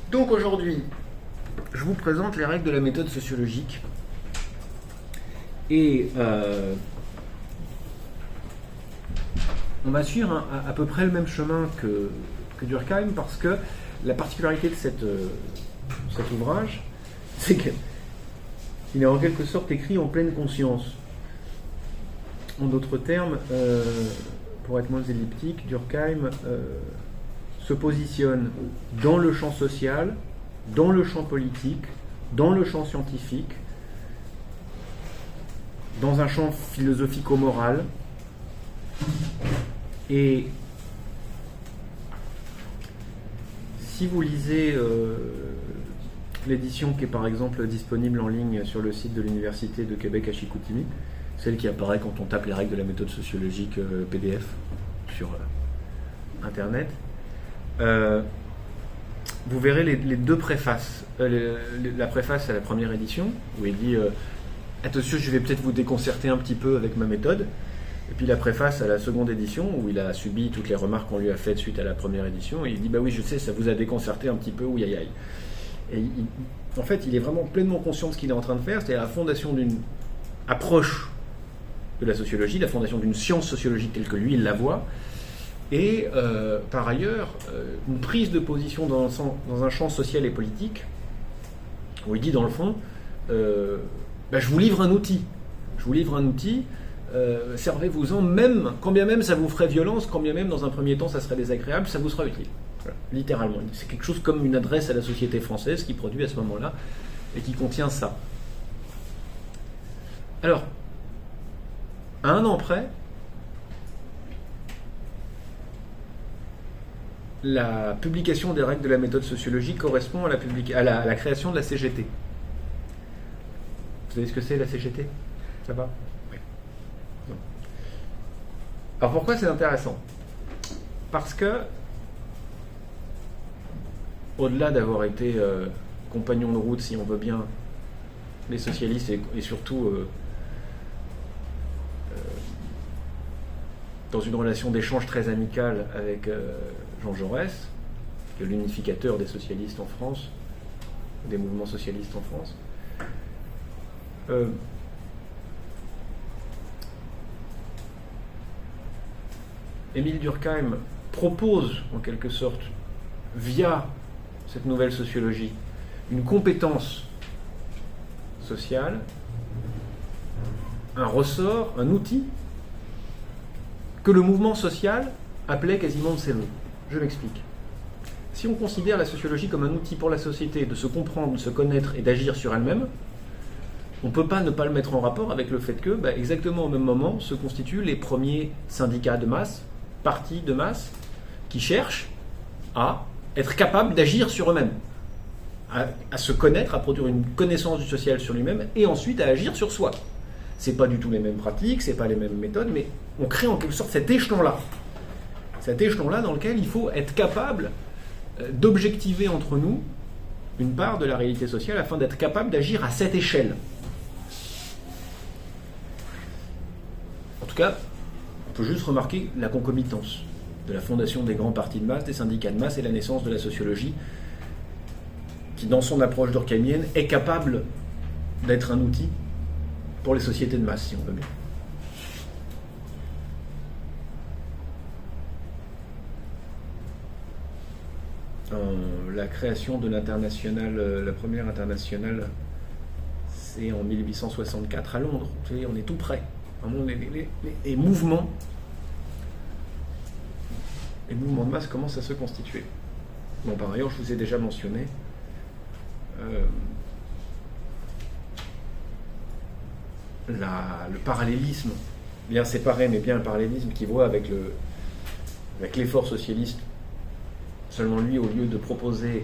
Donc aujourd'hui, je vous présente les règles de la méthode sociologique. Et on va suivre à peu près le même chemin que Durkheim, parce que la particularité de cet ouvrage, c'est qu'il est en quelque sorte écrit en pleine conscience. En d'autres termes, pour être moins elliptique, Durkheim se positionne dans le champ social, dans le champ politique, dans le champ scientifique, dans un champ philosophico-moral. Et si vous lisez l'édition qui est par exemple disponible en ligne sur le site de l'Université de Québec à Chicoutimi, celle qui apparaît quand on tape les règles de la méthode sociologique PDF sur Internet, vous verrez les deux préfaces. La préface à la première édition, où il dit attention, je vais peut-être vous déconcerter un petit peu avec ma méthode. Et puis la préface à la seconde édition, où il a subi toutes les remarques qu'on lui a faites suite à la première édition, et il dit bah oui, je sais, ça vous a déconcerté un petit peu, oui aïe aïe. Et en fait, il est vraiment pleinement conscient de ce qu'il est en train de faire, c'est la fondation d'une approche de la sociologie, la fondation d'une science sociologique telle que lui il la voit, et par ailleurs une prise de position dans un champ social et politique, où il dit dans le fond je vous livre un outil, servez-vous-en, même, quand bien même ça vous ferait violence, quand bien même dans un premier temps ça serait désagréable, ça vous sera utile. Voilà, littéralement. C'est quelque chose comme une adresse à la société française qui produit à ce moment-là et qui contient ça. Alors, à un an près, la publication des règles de la méthode sociologique correspond à la création de la CGT. Vous savez ce que c'est la CGT ? Ça va ? Oui. Non. Alors pourquoi c'est intéressant ? Parce que, au-delà d'avoir été compagnons de route, si on veut bien, les socialistes et surtout dans une relation d'échange très amicale avec Jean Jaurès, qui est l'unificateur des socialistes en France, des mouvements socialistes en France, Émile Durkheim propose en quelque sorte, via cette nouvelle sociologie, une compétence sociale, un ressort, un outil que le mouvement social appelait quasiment de ses mots. Je m'explique. Si on considère la sociologie comme un outil pour la société de se comprendre, de se connaître et d'agir sur elle-même, on ne peut pas ne pas le mettre en rapport avec le fait que, exactement au même moment, se constituent les premiers syndicats de masse, partis de masse, qui cherchent à être capables d'agir sur eux-mêmes, à se connaître, à produire une connaissance du social sur lui-même, et ensuite à agir sur soi. C'est pas du tout les mêmes pratiques, c'est pas les mêmes méthodes, mais on crée en quelque sorte cet échelon-là dans lequel il faut être capable d'objectiver entre nous une part de la réalité sociale afin d'être capable d'agir à cette échelle. En tout cas, on peut juste remarquer la concomitance de la fondation des grands partis de masse, des syndicats de masse et la naissance de la sociologie qui, dans son approche durkheimienne, est capable d'être un outil pour les sociétés de masse, si on veut bien. La création de l'internationale, la première internationale, c'est en 1864 à Londres. Vous savez, on est tout près. Les mouvements de masse commencent à se constituer. Bon, par ailleurs, je vous ai déjà mentionné le parallélisme, bien séparé, mais bien un parallélisme qui voit avec l'effort socialiste. Seulement lui, au lieu de proposer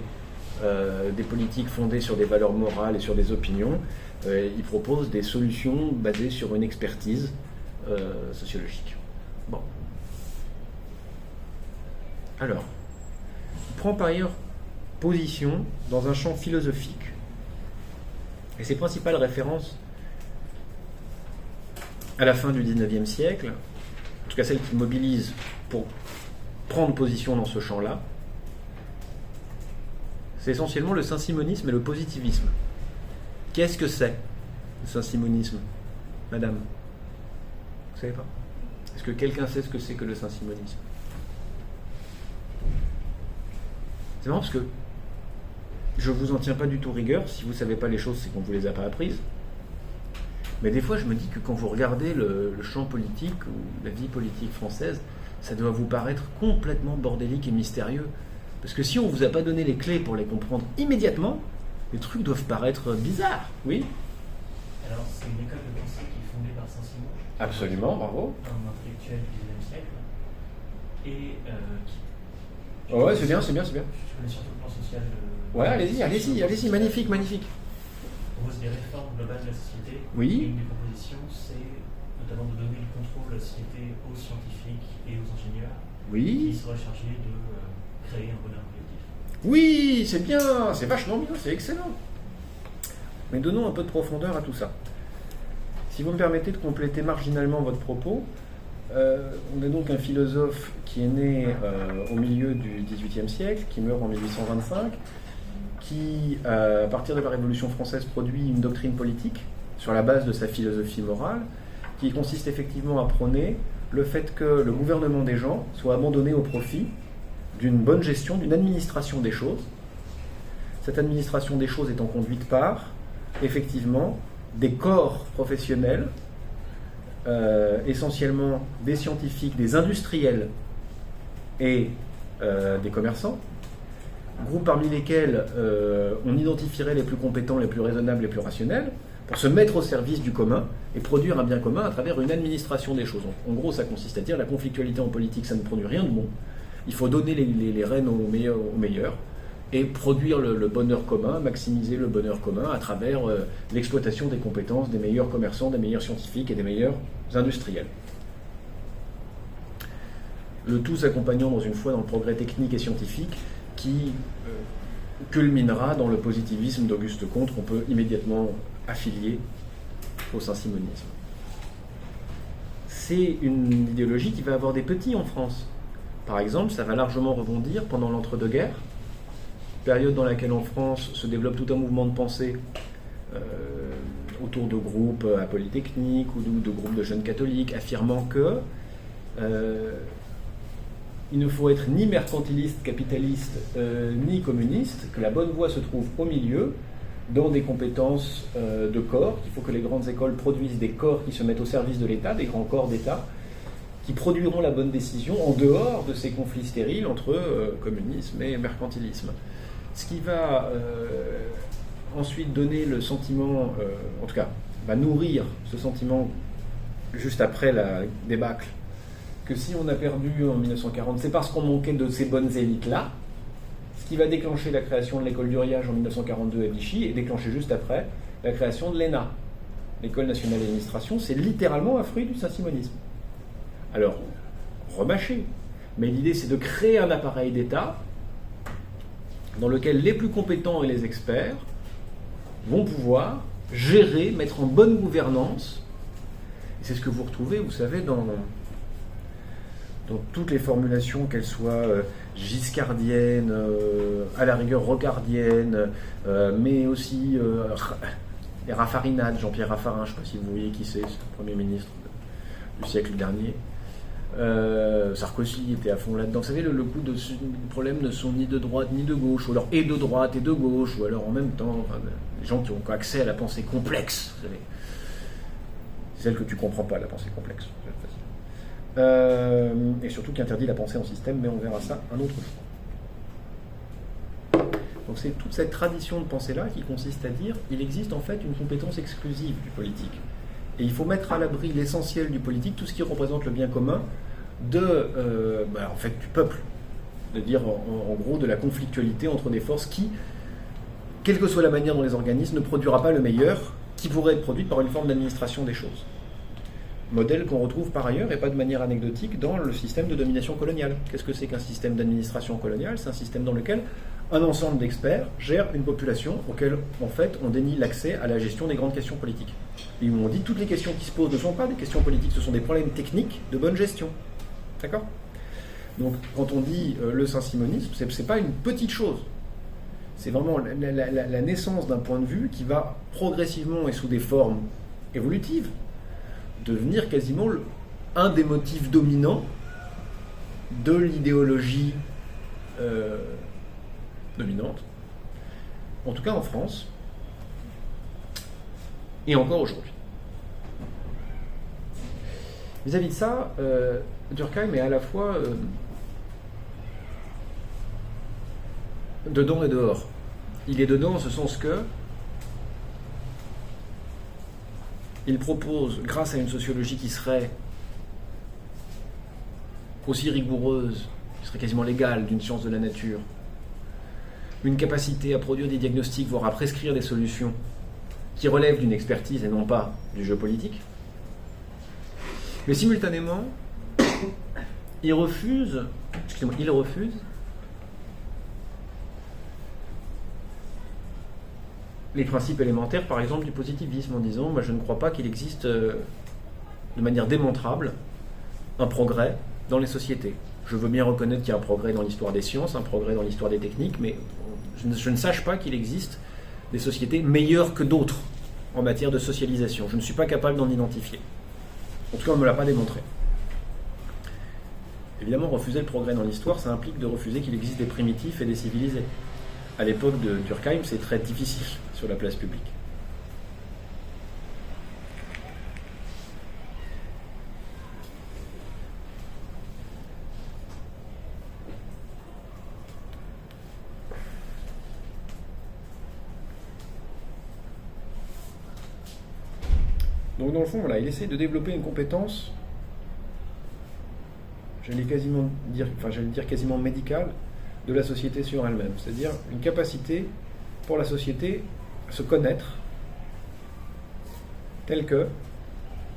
des politiques fondées sur des valeurs morales et sur des opinions, il propose des solutions basées sur une expertise sociologique. Bon. Alors, il prend par ailleurs position dans un champ philosophique. Et ses principales références à la fin du XIXe siècle, en tout cas celles qui mobilisent pour prendre position dans ce champ-là, C'est essentiellement le saint-simonisme et le positivisme. Qu'est-ce que c'est, le saint-simonisme, madame? Vous ne savez pas? Est-ce que quelqu'un sait ce que c'est que le saint-simonisme? C'est marrant parce que je ne vous en tiens pas du tout rigueur. Si vous ne savez pas les choses, c'est qu'on ne vous les a pas apprises. Mais des fois, je me dis que quand vous regardez le champ politique ou la vie politique française, ça doit vous paraître complètement bordélique et mystérieux. Parce que si on ne vous a pas donné les clés pour les comprendre immédiatement, les trucs doivent paraître bizarres. Oui? Alors, c'est une école de pensée qui est fondée par Saint-Simon. Absolument, bravo. Un intellectuel du XIXe siècle. Et qui... Ouais, c'est bien. Je connais surtout le plan social. Ouais, allez-y, magnifique. Propose des réformes globales de la société. Oui. Et une des propositions, c'est notamment de donner le contrôle de la société aux scientifiques et aux ingénieurs. Oui. Qui seraient chargés de créer un bonheur collectif. Oui, c'est bien, c'est vachement bien, c'est excellent. Mais donnons un peu de profondeur à tout ça. Si vous me permettez de compléter marginalement votre propos, on a donc un philosophe qui est né au milieu du XVIIIe siècle, qui meurt en 1825, qui, à partir de la Révolution française, produit une doctrine politique sur la base de sa philosophie morale, qui consiste effectivement à prôner le fait que le gouvernement des gens soit abandonné au profit d'une bonne gestion, d'une administration des choses. Cette administration des choses étant conduite par, effectivement, des corps professionnels, essentiellement des scientifiques, des industriels et des commerçants, groupes parmi lesquels on identifierait les plus compétents, les plus raisonnables, les plus rationnels, pour se mettre au service du commun et produire un bien commun à travers une administration des choses. En gros, ça consiste à dire la conflictualité en politique, ça ne produit rien de bon. Il faut donner les rênes aux meilleurs et produire le bonheur commun, maximiser le bonheur commun à travers l'exploitation des compétences des meilleurs commerçants, des meilleurs scientifiques et des meilleurs industriels. Le tout s'accompagnant dans une foi dans le progrès technique et scientifique qui culminera dans le positivisme d'Auguste Comte qu'on peut immédiatement affilier au saint-simonisme. C'est une idéologie qui va avoir des petits en France. Par exemple, ça va largement rebondir pendant l'entre-deux-guerres, période dans laquelle en France se développe tout un mouvement de pensée autour de groupes à Polytechnique ou de groupes de jeunes catholiques affirmant que il ne faut être ni mercantiliste, capitaliste, ni communiste, que la bonne voie se trouve au milieu, dans des compétences de corps, qu'il faut que les grandes écoles produisent des corps qui se mettent au service de l'État, des grands corps d'État, qui produiront la bonne décision en dehors de ces conflits stériles entre communisme et mercantilisme. Ce qui va ensuite donner le sentiment, en tout cas, va nourrir ce sentiment juste après la débâcle, que si on a perdu en 1940, c'est parce qu'on manquait de ces bonnes élites-là, ce qui va déclencher la création de l'école d'Uriage en 1942 à Vichy, et déclencher juste après la création de l'ENA. L'École nationale d'administration, c'est littéralement un fruit du saint-simonisme. Alors, remâché, mais l'idée c'est de créer un appareil d'État dans lequel les plus compétents et les experts vont pouvoir gérer, mettre en bonne gouvernance, et c'est ce que vous retrouvez, vous savez, dans toutes les formulations, qu'elles soient giscardiennes, à la rigueur rocardiennes, mais aussi les Raffarinades, Jean-Pierre Raffarin, je ne sais pas si vous voyez qui c'est le Premier ministre du siècle dernier. Sarkozy était à fond là-dedans. Vous savez, le coup de problème ne sont ni de droite ni de gauche, ou alors et de droite et de gauche, ou alors en même temps, enfin, les gens qui ont accès à la pensée complexe, vous savez. Celle que tu ne comprends pas, la pensée complexe. Et surtout qui interdit la pensée en système, mais on verra ça un autre fois. Donc c'est toute cette tradition de pensée-là qui consiste à dire il existe en fait une compétence exclusive du politique. Et il faut mettre à l'abri l'essentiel du politique, tout ce qui représente le bien commun, en fait, du peuple. De dire en gros de la conflictualité entre des forces qui, quelle que soit la manière dont les organisent, ne produira pas le meilleur qui pourrait être produit par une forme d'administration des choses. Modèle qu'on retrouve par ailleurs, et pas de manière anecdotique, dans le système de domination coloniale. Qu'est-ce que c'est qu'un système d'administration coloniale? C'est un système dans lequel un ensemble d'experts gère une population auquel, en fait, on dénie l'accès à la gestion des grandes questions politiques. Et où on dit toutes les questions qui se posent ne sont pas des questions politiques, ce sont des problèmes techniques de bonne gestion. D'accord? Donc, quand on dit le saint-simonisme, c'est pas une petite chose. C'est vraiment la naissance d'un point de vue qui va progressivement et sous des formes évolutives devenir quasiment un des motifs dominants de l'idéologie dominante, en tout cas en France, et encore aujourd'hui. Vis-à-vis de ça, Durkheim est à la fois dedans et dehors. Il est dedans en ce sens que il propose, grâce à une sociologie qui serait aussi rigoureuse, qui serait quasiment légale d'une science de la nature, une capacité à produire des diagnostics, voire à prescrire des solutions qui relèvent d'une expertise et non pas du jeu politique. Mais simultanément, il refuse les principes élémentaires, par exemple, du positivisme, en disant moi, je ne crois pas qu'il existe de manière démontrable un progrès dans les sociétés. Je veux bien reconnaître qu'il y a un progrès dans l'histoire des sciences, un progrès dans l'histoire des techniques, mais je ne sache pas qu'il existe des sociétés meilleures que d'autres en matière de socialisation. Je ne suis pas capable d'en identifier. En tout cas, on ne me l'a pas démontré. Évidemment, refuser le progrès dans l'histoire, ça implique de refuser qu'il existe des primitifs et des civilisés. À l'époque de Durkheim, c'est très difficile sur la place publique. Donc dans le fond, voilà, il essaie de développer une compétence, j'allais dire quasiment médicale, de la société sur elle-même. C'est-à-dire une capacité pour la société à se connaître telle qu'elle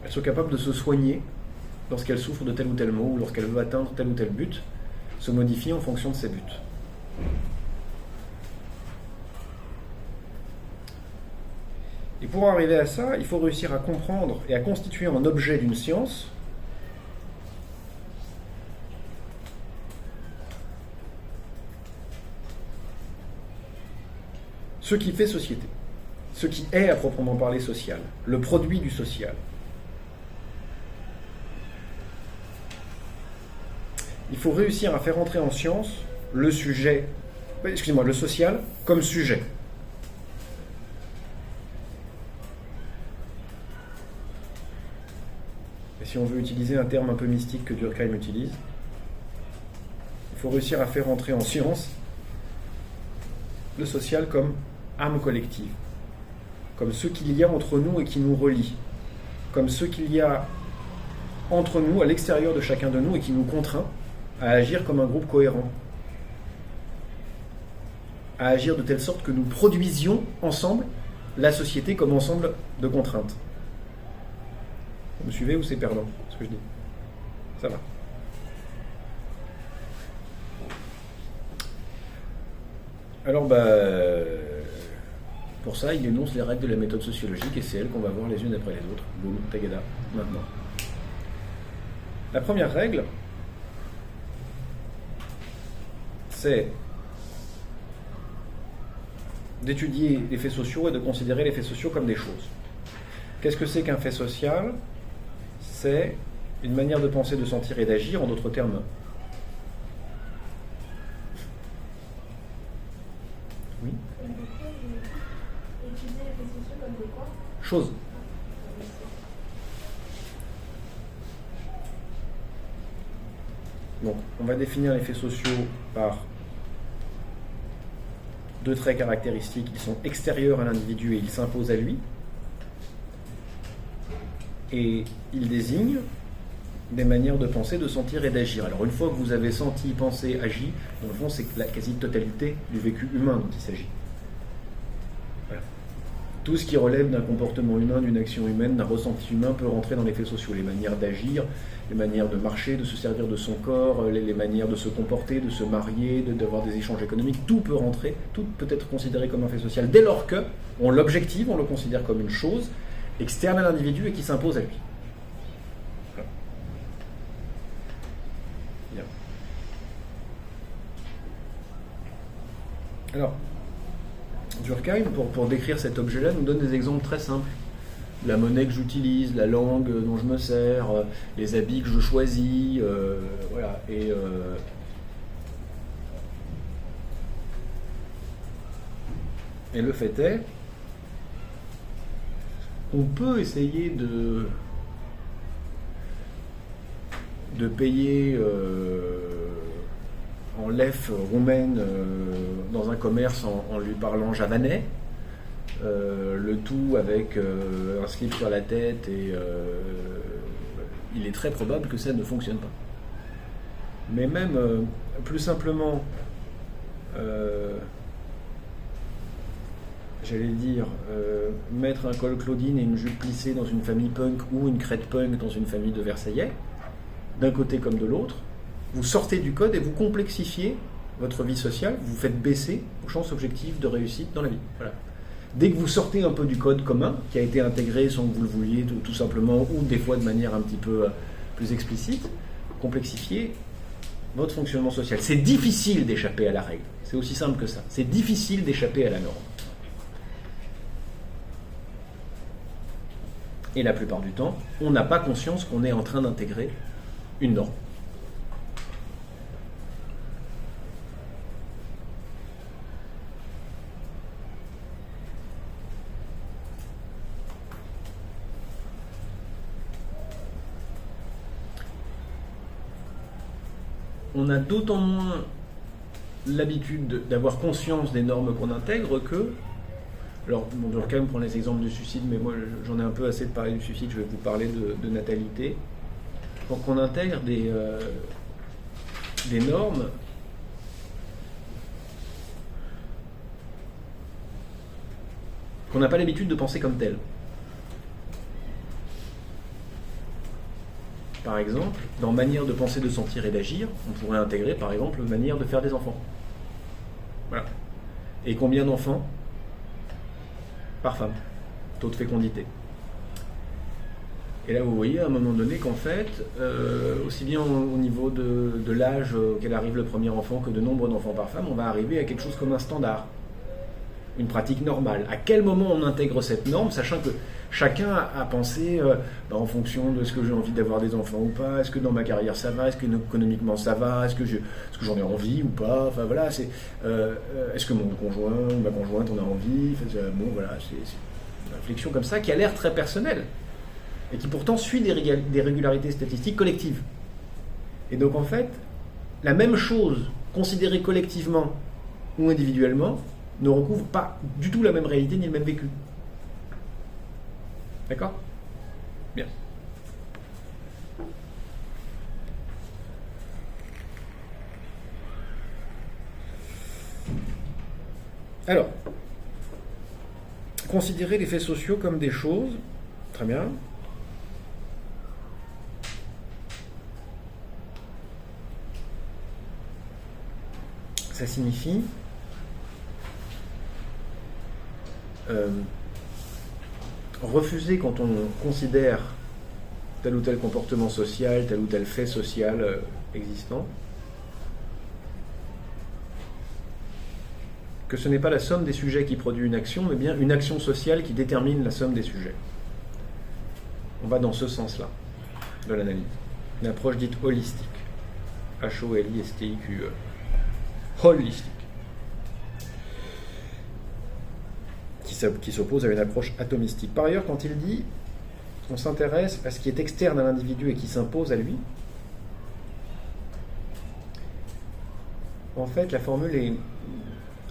soit capable de se soigner lorsqu'elle souffre de tel ou tel mot, ou lorsqu'elle veut atteindre tel ou tel but, se modifier en fonction de ses buts. Et pour arriver à ça, il faut réussir à comprendre et à constituer en objet d'une science ce qui fait société, ce qui est à proprement parler social, le produit du social. Il faut réussir à faire entrer en science le social comme sujet. Et si on veut utiliser un terme un peu mystique que Durkheim utilise, il faut réussir à faire entrer en science le social comme âme collective, comme ce qu'il y a entre nous et qui nous relie, comme ce qu'il y a entre nous, à l'extérieur de chacun de nous, et qui nous contraint à agir comme un groupe cohérent, à agir de telle sorte que nous produisions ensemble la société comme ensemble de contraintes. Vous me suivez ou c'est perdant, ce que je dis? Ça va. Alors, pour ça, il énonce les règles de la méthode sociologique et c'est elles qu'on va voir les unes après les autres. Boum, tagada, maintenant. La première règle, c'est d'étudier les faits sociaux et de considérer les faits sociaux comme des choses. Qu'est-ce que c'est qu'un fait social? C'est une manière de penser, de sentir et d'agir, en d'autres termes. Oui. Étudier les faits sociaux comme des quoi? Choses. Donc, on va définir les faits sociaux par deux traits caractéristiques. Ils sont extérieurs à l'individu et ils s'imposent à lui. Et ils désignent des manières de penser, de sentir et d'agir. Alors, une fois que vous avez senti, pensé, agi, dans le fond, c'est la quasi-totalité du vécu humain dont il s'agit. Voilà. Tout ce qui relève d'un comportement humain, d'une action humaine, d'un ressenti humain peut rentrer dans les faits sociaux. Les manières d'agir, les manières de marcher, de se servir de son corps, les manières de se comporter, de se marier, d'avoir des échanges économiques, tout peut rentrer, tout peut être considéré comme un fait social, dès lors que on l'objective, on le considère comme une chose externe à l'individu et qui s'impose à lui. Voilà. Bien. Alors, Durkheim, pour décrire cet objet-là, nous donne des exemples très simples. La monnaie que j'utilise, la langue dont je me sers, les habits que je choisis, voilà. Et le fait est, on peut essayer de payer en lef roumaine dans un commerce en lui parlant javanais, le tout avec un slip sur la tête, et il est très probable que ça ne fonctionne pas. Mais même plus simplement, j'allais dire, mettre un col Claudine et une jupe plissée dans une famille punk ou une crête punk dans une famille de Versaillais, d'un côté comme de l'autre, vous sortez du code et vous complexifiez votre vie sociale, vous faites baisser vos chances objectives de réussite dans la vie. Voilà. Dès que vous sortez un peu du code commun, qui a été intégré sans que vous le vouliez, tout simplement, ou des fois de manière un petit peu plus explicite, complexifiez votre fonctionnement social. C'est difficile d'échapper à la règle. C'est aussi simple que ça. C'est difficile d'échapper à la norme. Et la plupart du temps, on n'a pas conscience qu'on est en train d'intégrer une norme. On a d'autant moins l'habitude d'avoir conscience des normes qu'on intègre que... Alors, bon, Durkheim prend les exemples du suicide, mais moi j'en ai un peu assez de parler du suicide, je vais vous parler de natalité. Donc on intègre des normes qu'on n'a pas l'habitude de penser comme telles. Par exemple, dans manière de penser, de sentir et d'agir, on pourrait intégrer par exemple manière de faire des enfants. Voilà. Et combien d'enfants par femme? Taux de fécondité. Et là, vous voyez à un moment donné qu'en fait, aussi bien au niveau de l'âge auquel arrive le premier enfant que de nombre d'enfants par femme, on va arriver à quelque chose comme un standard, une pratique normale. À quel moment on intègre cette norme, sachant que chacun a pensé en fonction de ce que j'ai envie d'avoir des enfants ou pas, est-ce que dans ma carrière ça va, est-ce que économiquement ça va, est-ce que j'en ai envie ou pas, enfin voilà, est-ce que mon conjoint ou ma conjointe en a envie, bon voilà, c'est une réflexion comme ça qui a l'air très personnelle et qui pourtant suit des régularités statistiques collectives. Et donc en fait, la même chose considérée collectivement ou individuellement ne recouvre pas du tout la même réalité ni le même vécu. D'accord ? Bien. Alors, considérer les faits sociaux comme des choses, très bien. Ça signifie refuser, quand on considère tel ou tel comportement social, tel ou tel fait social existant, que ce n'est pas la somme des sujets qui produit une action, mais bien une action sociale qui détermine la somme des sujets. On va dans ce sens-là de l'analyse. Une approche dite holistique. H-O-L-I-S-T-I-Q-E. Holistique. Qui s'oppose à une approche atomistique. Par ailleurs, quand il dit qu'on s'intéresse à ce qui est externe à l'individu et qui s'impose à lui, en fait, la formule est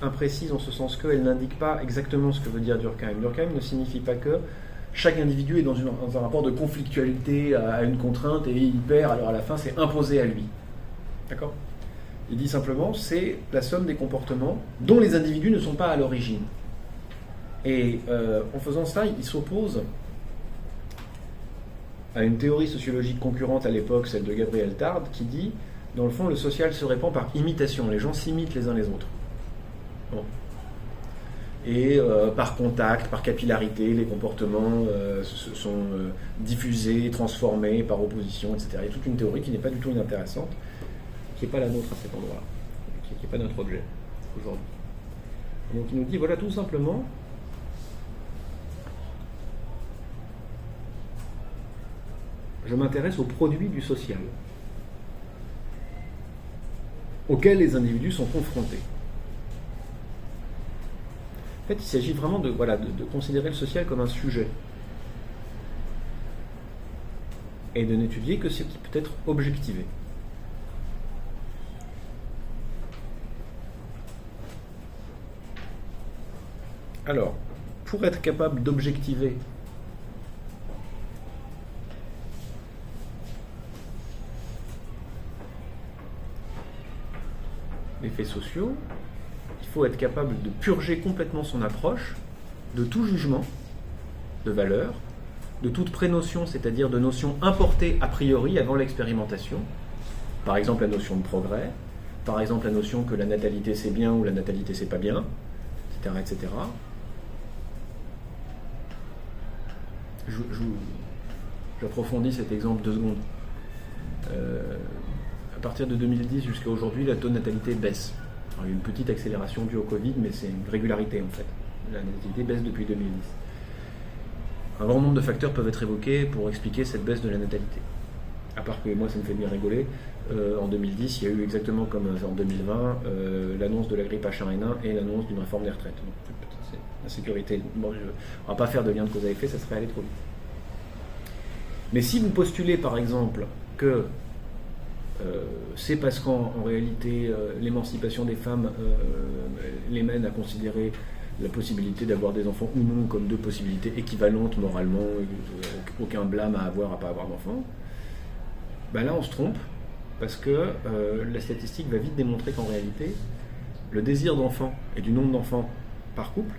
imprécise en ce sens qu'elle n'indique pas exactement ce que veut dire Durkheim. Durkheim ne signifie pas que chaque individu est dans un rapport de conflictualité à une contrainte et il perd, alors à la fin c'est imposé à lui. D'accord ? Il dit simplement c'est la somme des comportements dont les individus ne sont pas à l'origine. Et en faisant ça, il s'oppose à une théorie sociologique concurrente à l'époque, celle de Gabriel Tarde, qui dit, dans le fond, le social se répand par imitation. Les gens s'imitent les uns les autres. Bon. Et par contact, par capillarité, les comportements se sont diffusés, transformés par opposition, etc. Il y a toute une théorie qui n'est pas du tout inintéressante, qui n'est pas la nôtre à cet endroit-là, qui n'est pas notre objet aujourd'hui. Donc il nous dit, voilà, tout simplement, je m'intéresse aux produits du social, auxquels les individus sont confrontés. En fait, il s'agit vraiment de considérer le social comme un sujet et de n'étudier que ce qui peut être objectivé. Alors, pour être capable d'objectiver les faits sociaux, il faut être capable de purger complètement son approche de tout jugement de valeur, de toute prénotion, c'est-à-dire de notions importées a priori avant l'expérimentation. Par exemple, la notion de progrès, par exemple la notion que la natalité c'est bien ou la natalité c'est pas bien, etc. etc. J'approfondis cet exemple 2 secondes. À partir de 2010 jusqu'à aujourd'hui, la taux de natalité baisse. Alors, il y a eu une petite accélération due au Covid, mais c'est une régularité en fait. La natalité baisse depuis 2010. Un grand nombre de facteurs peuvent être évoqués pour expliquer cette baisse de la natalité. À part que moi, ça me fait bien rigoler. En 2010, il y a eu exactement comme en 2020 l'annonce de la grippe H1N1 et l'annonce d'une réforme des retraites. Donc, c'est la sécurité. Bon, on ne va pas faire de lien de cause à effet, ça serait aller trop vite. Mais si vous postulez par exemple que c'est parce qu'en réalité l'émancipation des femmes les mène à considérer la possibilité d'avoir des enfants ou non comme 2 possibilités équivalentes moralement, aucun blâme à avoir à pas avoir d'enfants, ben là on se trompe parce que la statistique va vite démontrer qu'en réalité le désir d'enfant et du nombre d'enfants par couple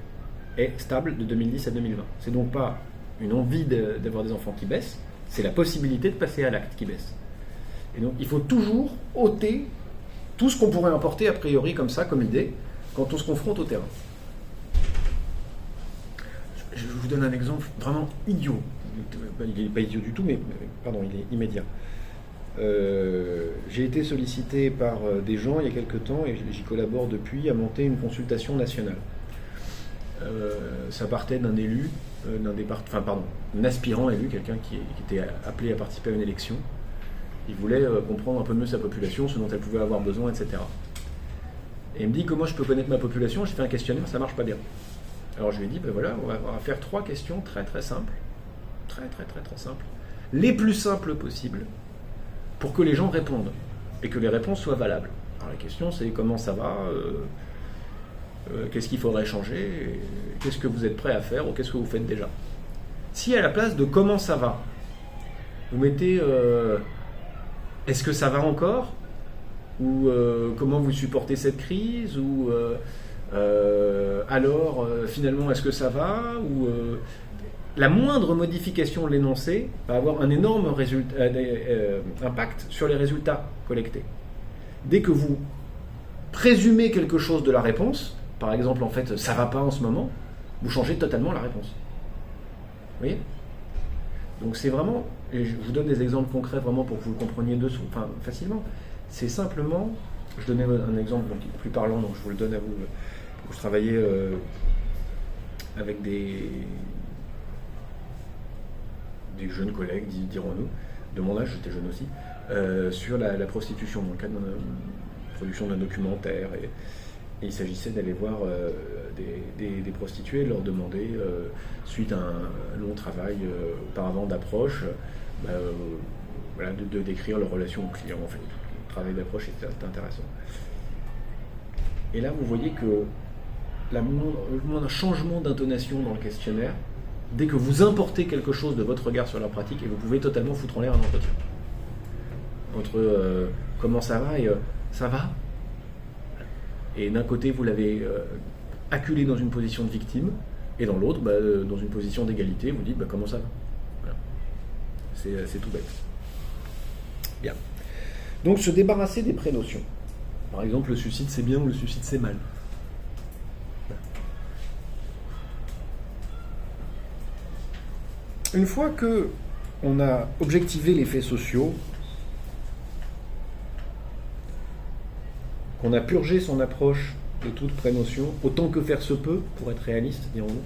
est stable de 2010 à 2020. C'est donc pas une envie d'avoir des enfants qui baisse, c'est la possibilité de passer à l'acte qui baisse. Et donc il faut toujours ôter tout ce qu'on pourrait importer a priori comme ça, comme idée, quand on se confronte au terrain. Je vous donne un exemple vraiment idiot. Il n'est pas idiot du tout, mais pardon, il est immédiat. J'ai été sollicité par des gens il y a quelque temps, et j'y collabore depuis, à monter une consultation nationale. Ça partait d'un élu, un aspirant élu, quelqu'un qui était appelé à participer à une élection. Il voulait comprendre un peu mieux sa population, ce dont elle pouvait avoir besoin, etc. Et il me dit, comment je peux connaître ma population? J'ai fait un questionnaire, ça marche pas bien. Alors je lui ai dit, ben voilà, on va faire 3 questions très très simples, très simples, les plus simples possibles, pour que les gens répondent, et que les réponses soient valables. Alors la question c'est, comment ça va, qu'est-ce qu'il faudrait changer, qu'est-ce que vous êtes prêt à faire, ou qu'est-ce que vous faites déjà. Si à la place de comment ça va, vous mettez est-ce que ça va encore, ou comment vous supportez cette crise, ou alors finalement est-ce que ça va, ou la moindre modification de l'énoncé va avoir un énorme impact sur les résultats collectés. Dès que vous présumez quelque chose de la réponse, par exemple en fait ça va pas en ce moment, vous changez totalement la réponse. Vous voyez ? Donc c'est vraiment, et je vous donne des exemples concrets vraiment pour que vous le compreniez facilement. C'est simplement, je donnais un exemple donc, plus parlant, donc je vous le donne à vous. Je travaillais avec des jeunes collègues, dirons-nous, de mon âge, j'étais jeune aussi, sur la prostitution, dans le cadre de la production d'un documentaire. Et il s'agissait d'aller voir des prostituées, de leur demander, suite à un long travail auparavant d'approche, de décrire leur relation au client. En fait, le travail d'approche était intéressant. Et là, vous voyez que le moindre changement d'intonation dans le questionnaire, dès que vous importez quelque chose de votre regard sur la pratique, et vous pouvez totalement foutre en l'air un entretien. Entre comment ça va et ça va. Et d'un côté, vous l'avez acculé dans une position de victime, et dans l'autre, dans une position d'égalité, vous dites comment ça va. Voilà. C'est tout bête. Bien. Donc, se débarrasser des prénotions. Par exemple, le suicide c'est bien ou le suicide c'est mal. Une fois que on a objectivé les faits sociaux, qu'on a purgé son approche de toute prénotion, autant que faire se peut, pour être réaliste, dirons-nous.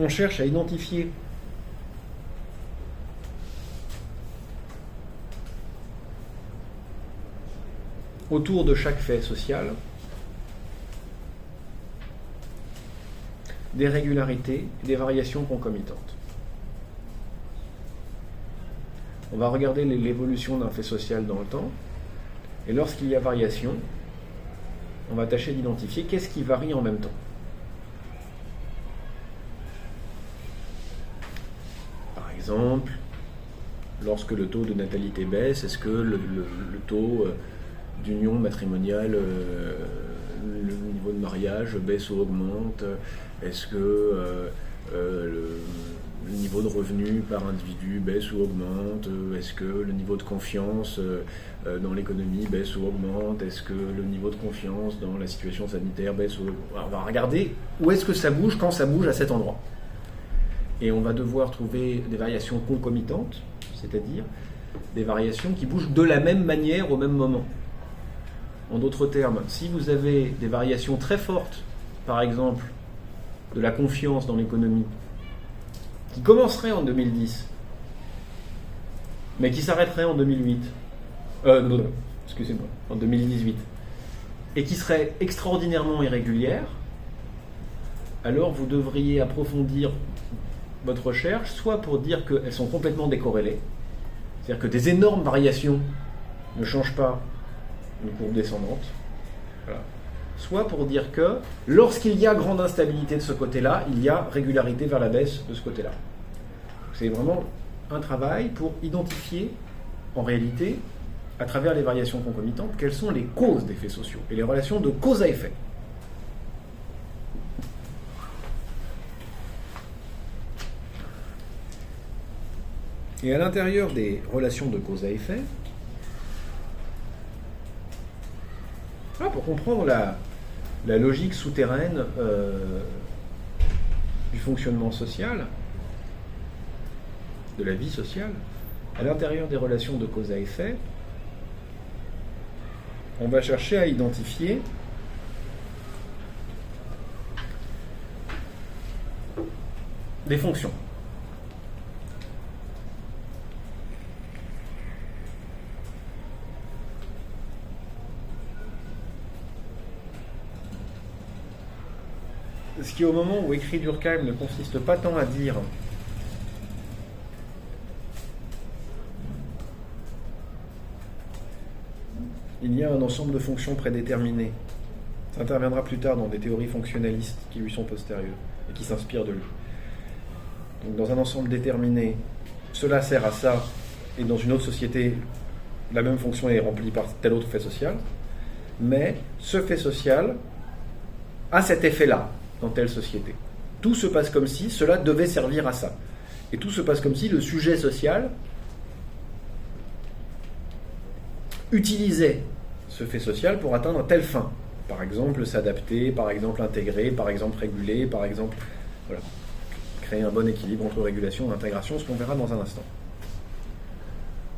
On cherche à identifier autour de chaque fait social des régularités et des variations concomitantes. On va regarder l'évolution d'un fait social dans le temps, et lorsqu'il y a variation, on va tâcher d'identifier qu'est-ce qui varie en même temps. Par exemple, lorsque le taux de natalité baisse, est-ce que le taux d'union matrimoniale, le niveau de mariage baisse ou augmente? Est-ce que le niveau de revenu par individu baisse ou augmente? Est-ce que le niveau de confiance dans l'économie baisse ou augmente? Est-ce que le niveau de confiance dans la situation sanitaire baisse ou augmente? On va regarder où est-ce que ça bouge, quand ça bouge à cet endroit. Et on va devoir trouver des variations concomitantes, c'est-à-dire des variations qui bougent de la même manière au même moment. En d'autres termes, si vous avez des variations très fortes, par exemple, de la confiance dans l'économie, qui commenceraient en 2010, mais qui s'arrêteraient en 2008, excusez-moi, en 2018, et qui seraient extraordinairement irrégulières, alors vous devriez approfondir votre recherche, soit pour dire qu'elles sont complètement décorrélées, c'est-à-dire que des énormes variations ne changent pas une courbe descendante, voilà. Soit pour dire que lorsqu'il y a grande instabilité de ce côté-là, il y a régularité vers la baisse de ce côté-là. C'est vraiment un travail pour identifier, en réalité, à travers les variations concomitantes, quelles sont les causes des faits sociaux et les relations de cause à effet. Et à l'intérieur des relations de cause à effet, pour comprendre la logique souterraine du fonctionnement social, de la vie sociale, à l'intérieur des relations de cause à effet, on va chercher à identifier des fonctions. Ce qui, au moment où écrit Durkheim, ne consiste pas tant à dire il y a un ensemble de fonctions prédéterminées. Ça interviendra plus tard dans des théories fonctionnalistes qui lui sont postérieures et qui s'inspirent de lui. Donc, dans un ensemble déterminé, cela sert à ça, et dans une autre société, la même fonction est remplie par tel autre fait social, mais ce fait social a cet effet-là dans telle société. Tout se passe comme si cela devait servir à ça. Et tout se passe comme si le sujet social utilisait ce fait social pour atteindre telle fin. Par exemple, s'adapter, par exemple, intégrer, par exemple, réguler, par exemple, voilà, créer un bon équilibre entre régulation et intégration, ce qu'on verra dans un instant.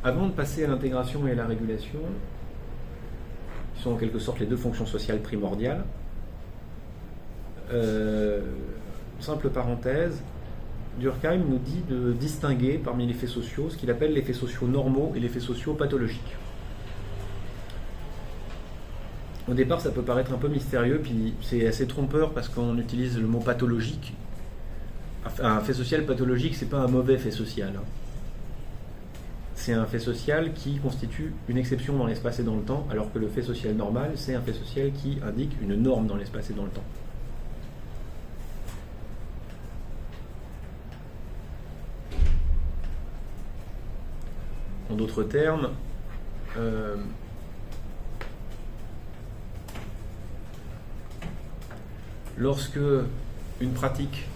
Avant de passer à l'intégration et à la régulation, qui sont en quelque sorte les deux fonctions sociales primordiales, simple parenthèse, Durkheim nous dit de distinguer parmi les faits sociaux ce qu'il appelle les faits sociaux normaux et les faits sociaux pathologiques. Au départ, ça peut paraître un peu mystérieux, puis c'est assez trompeur parce qu'on utilise le mot pathologique. Un fait social pathologique, c'est pas un mauvais fait social. C'est un fait social qui constitue une exception dans l'espace et dans le temps, alors que le fait social normal, c'est un fait social qui indique une norme dans l'espace et dans le temps. En d'autres termes, lorsque une pratique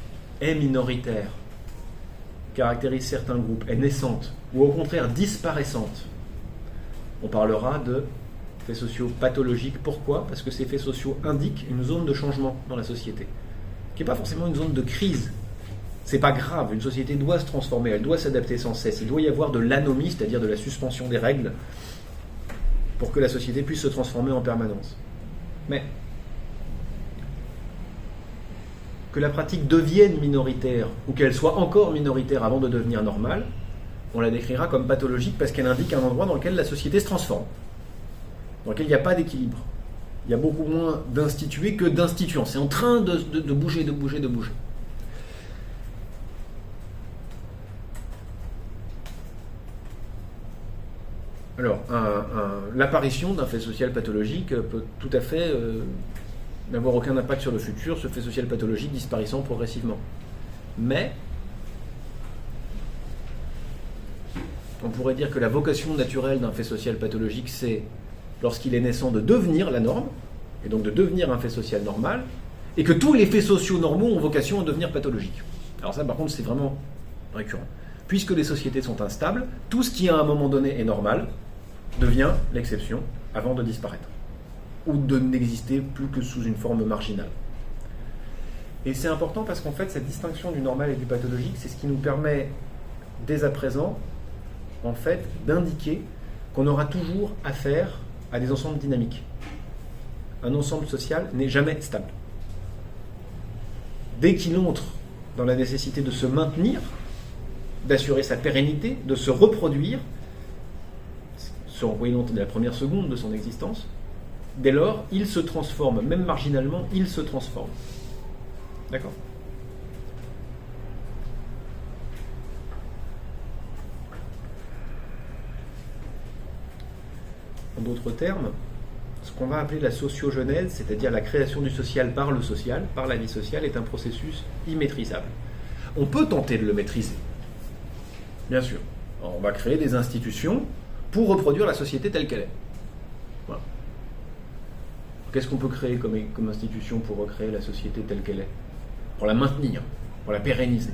est minoritaire, caractérise certains groupes est naissante, ou au contraire disparaissante, on parlera de faits sociaux pathologiques. Pourquoi ? Parce que ces faits sociaux indiquent une zone de changement dans la société, qui n'est pas forcément une zone de crise. C'est pas grave, une société doit se transformer, elle doit s'adapter sans cesse. Il doit y avoir de l'anomie, c'est-à-dire de la suspension des règles, pour que la société puisse se transformer en permanence. Mais que la pratique devienne minoritaire, ou qu'elle soit encore minoritaire avant de devenir normale, on la décrira comme pathologique parce qu'elle indique un endroit dans lequel la société se transforme, dans lequel il n'y a pas d'équilibre. Il y a beaucoup moins d'institués que d'instituants. C'est en train de bouger, de bouger, de bouger. Alors, l'apparition d'un fait social pathologique peut tout à fait n'avoir aucun impact sur le futur, ce fait social pathologique disparaissant progressivement. Mais, on pourrait dire que la vocation naturelle d'un fait social pathologique, c'est, lorsqu'il est naissant, de devenir la norme, et donc de devenir un fait social normal, et que tous les faits sociaux normaux ont vocation à devenir pathologiques. Alors ça, par contre, c'est vraiment récurrent. Puisque les sociétés sont instables, tout ce qui, à un moment donné, est normal, devient l'exception avant de disparaître, ou de n'exister plus que sous une forme marginale. Et c'est important parce qu'en fait, cette distinction du normal et du pathologique, c'est ce qui nous permet, dès à présent, en fait, d'indiquer qu'on aura toujours affaire à des ensembles dynamiques. Un ensemble social n'est jamais stable. Dès qu'il entre dans la nécessité de se maintenir, d'assurer sa pérennité, de se reproduire, ce en quoi il entre dès la première seconde de son existence, dès lors, il se transforme, même marginalement, il se transforme. D'accord ? En d'autres termes, ce qu'on va appeler la sociogenèse, c'est-à-dire la création du social, par la vie sociale, est un processus immaîtrisable. On peut tenter de le maîtriser, bien sûr. Alors, on va créer des institutions pour reproduire la société telle qu'elle est. Voilà. Qu'est-ce qu'on peut créer comme institution pour recréer la société telle qu'elle est ? Pour la maintenir, pour la pérenniser.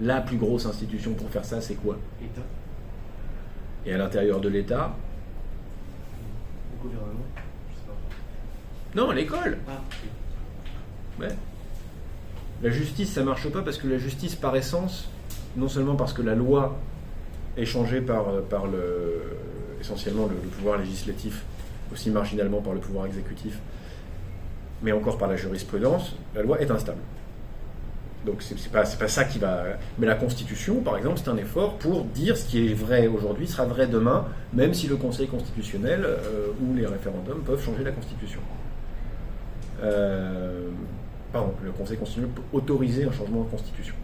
La plus grosse institution pour faire ça, c'est quoi ? L'État. Et à l'intérieur de l'État ? Le gouvernement, je sais pas. Non, l'école. Ah, oui. Ouais. La justice, ça marche pas parce que la justice, par essence, non seulement parce que la loi est changée par essentiellement le pouvoir législatif, aussi marginalement par le pouvoir exécutif, mais encore par la jurisprudence, la loi est instable. Donc c'est pas ça qui va... Mais la Constitution, par exemple, c'est un effort pour dire ce qui est vrai aujourd'hui sera vrai demain, même si le Conseil constitutionnel ou les référendums peuvent changer la Constitution. Pardon, le Conseil constitutionnel peut autoriser un changement de Constitution.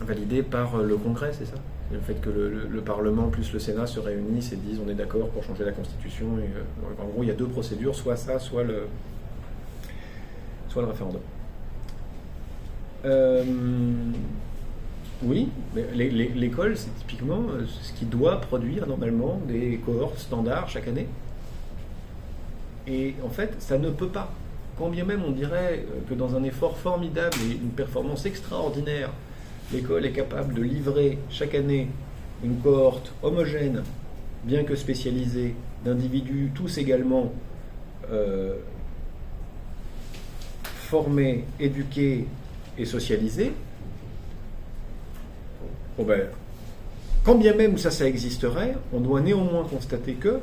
Validé par le Congrès, c'est ça ? C'est le fait que le Parlement plus le Sénat se réunissent et disent on est d'accord pour changer la Constitution. Et, en gros, il y a deux procédures, soit ça, soit le référendum. Oui, mais l'école, c'est typiquement ce qui doit produire normalement des cohortes standards chaque année. Et en fait, ça ne peut pas. Quand bien même on dirait que dans un effort formidable et une performance extraordinaire, l'école est capable de livrer chaque année une cohorte homogène, bien que spécialisée, d'individus tous également formés, éduqués et socialisés, bon ben, quand bien même ça existerait, on doit néanmoins constater que,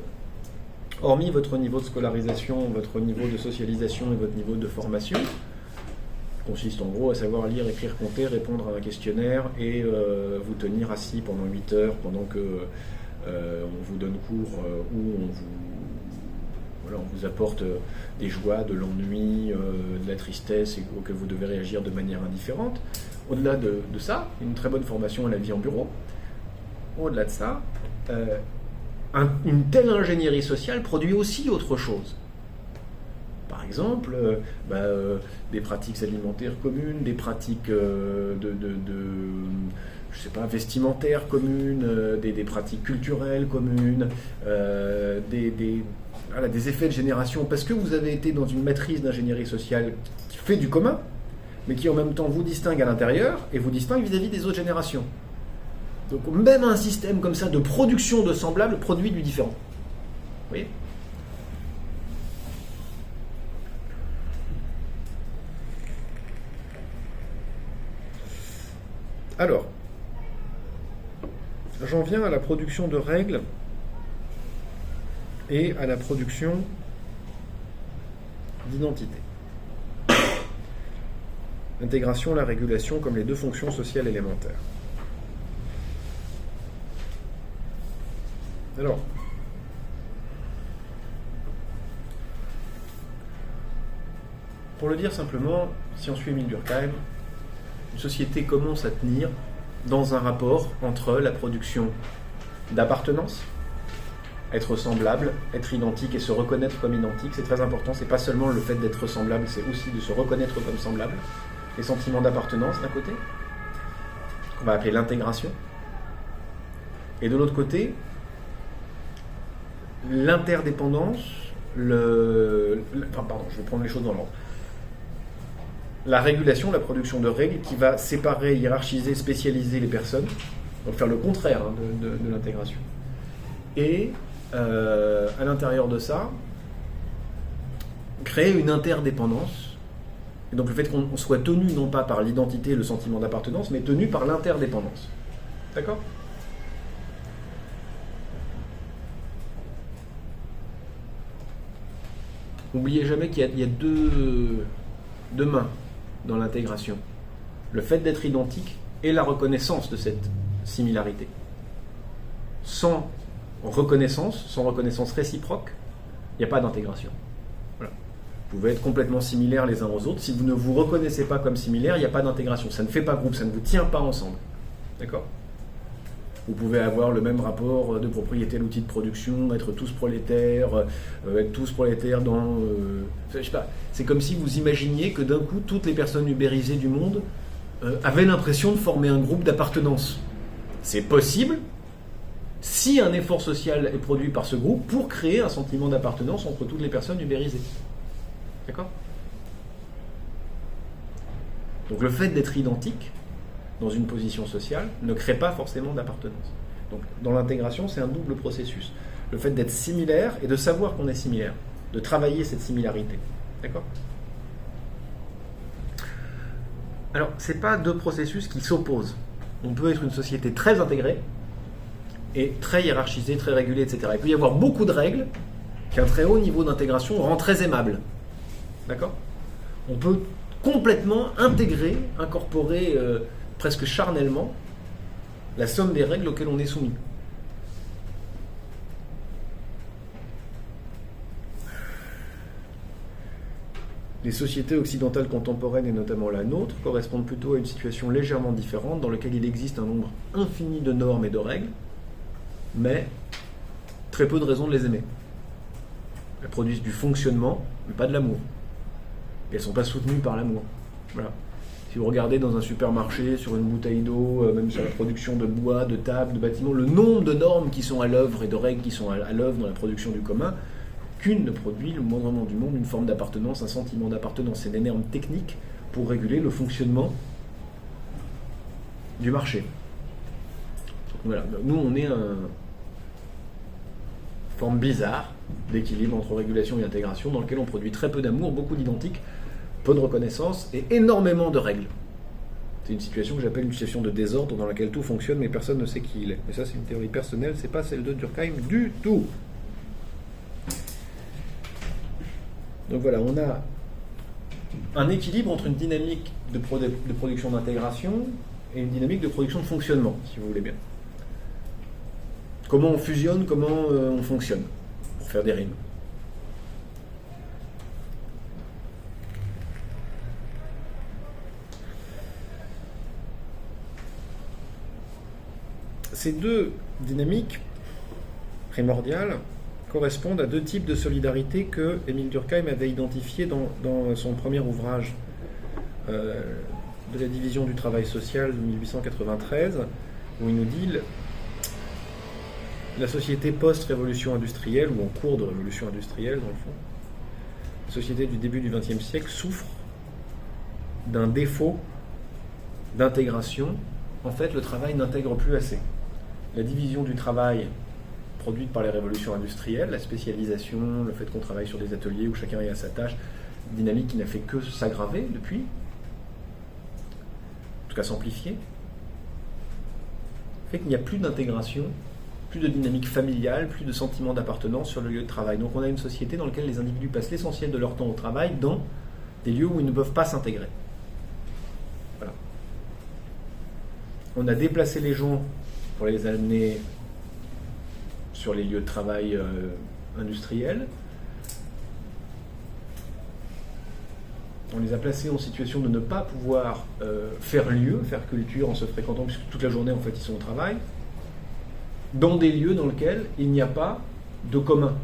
hormis votre niveau de scolarisation, votre niveau de socialisation et votre niveau de formation, qui consiste en gros à savoir lire, écrire, compter, répondre à un questionnaire et vous tenir assis pendant 8 heures pendant que on vous donne cours ou on vous apporte des joies, de l'ennui, de la tristesse et que vous devez réagir de manière indifférente. Au-delà de ça, une très bonne formation à la vie en bureau. Au-delà de ça, une telle ingénierie sociale produit aussi autre chose. Par exemple, des pratiques alimentaires communes, des pratiques vestimentaires communes, des pratiques culturelles communes, voilà, des effets de génération, parce que vous avez été dans une matrice d'ingénierie sociale qui fait du commun, mais qui en même temps vous distingue à l'intérieur et vous distingue vis-à-vis des autres générations. Donc même un système comme ça de production de semblables produit du différent. Vous voyez ? Alors, j'en viens à la production de règles et à la production d'identité. L'intégration, la régulation comme les deux fonctions sociales élémentaires. Alors, pour le dire simplement, si on suit Émile Durkheim, une société commence à tenir dans un rapport entre la production d'appartenance, être semblable, être identique et se reconnaître comme identique, c'est très important, c'est pas seulement le fait d'être semblable, c'est aussi de se reconnaître comme semblable, les sentiments d'appartenance d'un côté, qu'on va appeler l'intégration, et de l'autre côté, l'interdépendance, je vais prendre les choses dans l'ordre. La régulation, la production de règles qui va séparer, hiérarchiser, spécialiser les personnes, donc faire le contraire de l'intégration. Et à l'intérieur de ça, créer une interdépendance. Et donc le fait qu'on soit tenu non pas par l'identité et le sentiment d'appartenance, mais tenu par l'interdépendance. D'accord ? N'oubliez jamais qu'il y a deux mains dans l'intégration. Le fait d'être identique et la reconnaissance de cette similarité. Sans reconnaissance réciproque, il n'y a pas d'intégration. Voilà. Vous pouvez être complètement similaires les uns aux autres. Si vous ne vous reconnaissez pas comme similaires, il n'y a pas d'intégration. Ça ne fait pas groupe, ça ne vous tient pas ensemble. D'accord ? Vous pouvez avoir le même rapport de propriété à l'outil de production, être tous prolétaires dans... je sais pas. C'est comme si vous imaginiez que d'un coup, toutes les personnes ubérisées du monde avaient l'impression de former un groupe d'appartenance. C'est possible si un effort social est produit par ce groupe pour créer un sentiment d'appartenance entre toutes les personnes ubérisées. D'accord ? Donc le fait d'être identique dans une position sociale ne crée pas forcément d'appartenance. Donc dans l'intégration, c'est un double processus. Le fait d'être similaire et de savoir qu'on est similaire, de travailler cette similarité. D'accord ? Alors, ce n'est pas deux processus qui s'opposent. On peut être une société très intégrée et très hiérarchisée, très régulée, etc. Il peut y avoir beaucoup de règles qu'un très haut niveau d'intégration rend très aimable. D'accord ? On peut complètement intégrer, incorporer presque charnellement la somme des règles auxquelles on est soumis. Les sociétés occidentales contemporaines, et notamment la nôtre, correspondent plutôt à une situation légèrement différente dans laquelle il existe un nombre infini de normes et de règles, mais très peu de raisons de les aimer. Elles produisent du fonctionnement, mais pas de l'amour. Et elles ne sont pas soutenues par l'amour. Voilà. Si vous regardez dans un supermarché, sur une bouteille d'eau, même sur la production de bois, de tables, de bâtiments, le nombre de normes qui sont à l'œuvre et de règles qui sont à l'œuvre dans la production du commun, qu'une ne produit le moindrement du monde une forme d'appartenance, un sentiment d'appartenance. C'est des normes techniques pour réguler le fonctionnement du marché. Voilà. Nous, on est une forme bizarre d'équilibre entre régulation et intégration dans lequel on produit très peu d'amour, beaucoup d'identiques, peu de reconnaissance et énormément de règles. C'est une situation que j'appelle une situation de désordre dans laquelle tout fonctionne mais personne ne sait qui il est. Mais ça, c'est une théorie personnelle, c'est pas celle de Durkheim du tout. Donc voilà, on a un équilibre entre une dynamique de production d'intégration et une dynamique de production de fonctionnement, si vous voulez bien. Comment on fusionne, comment on fonctionne, pour faire des rimes. Ces deux dynamiques primordiales correspondent à deux types de solidarité que Émile Durkheim avait identifiés dans son premier ouvrage de la division du travail social de 1893, où il nous dit la société post-révolution industrielle, ou en cours de révolution industrielle, dans le fond, la société du début du XXe siècle souffre d'un défaut d'intégration. En fait, le travail n'intègre plus assez. La division du travail produite par les révolutions industrielles, la spécialisation, le fait qu'on travaille sur des ateliers où chacun est à sa tâche, dynamique qui n'a fait que s'aggraver depuis, en tout cas s'amplifier, fait qu'il n'y a plus d'intégration, plus de dynamique familiale, plus de sentiment d'appartenance sur le lieu de travail. Donc on a une société dans laquelle les individus passent l'essentiel de leur temps au travail dans des lieux où ils ne peuvent pas s'intégrer. Voilà. On a déplacé les gens pour les amener sur les lieux de travail industriels. On les a placés en situation de ne pas pouvoir faire lieu, faire culture en se fréquentant, puisque toute la journée en fait ils sont au travail, dans des lieux dans lesquels il n'y a pas de commun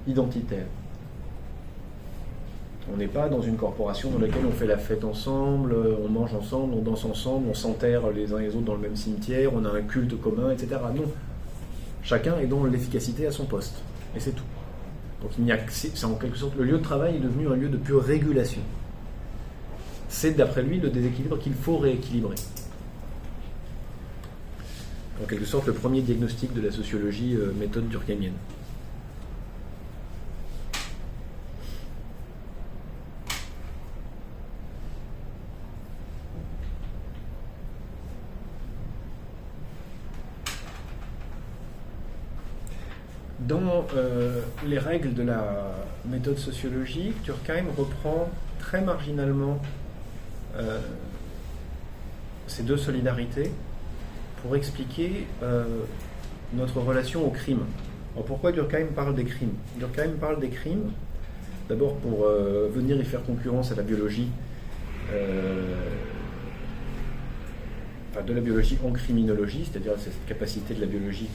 identitaire. On n'est pas dans une corporation dans laquelle on fait la fête ensemble, on mange ensemble, on danse ensemble, on s'enterre les uns et les autres dans le même cimetière, on a un culte commun, etc. Non. Chacun est dans l'efficacité à son poste. Et c'est tout. Donc c'est en quelque sorte, le lieu de travail est devenu un lieu de pure régulation. C'est d'après lui le déséquilibre qu'il faut rééquilibrer. En quelque sorte le premier diagnostic de la sociologie méthode durkheimienne. Dans les règles de la méthode sociologique, Durkheim reprend très marginalement ces deux solidarités pour expliquer notre relation au crime. Alors pourquoi Durkheim parle des crimes ? Durkheim parle des crimes d'abord pour venir y faire concurrence à la biologie, de la biologie en criminologie, c'est-à-dire cette capacité de la biologie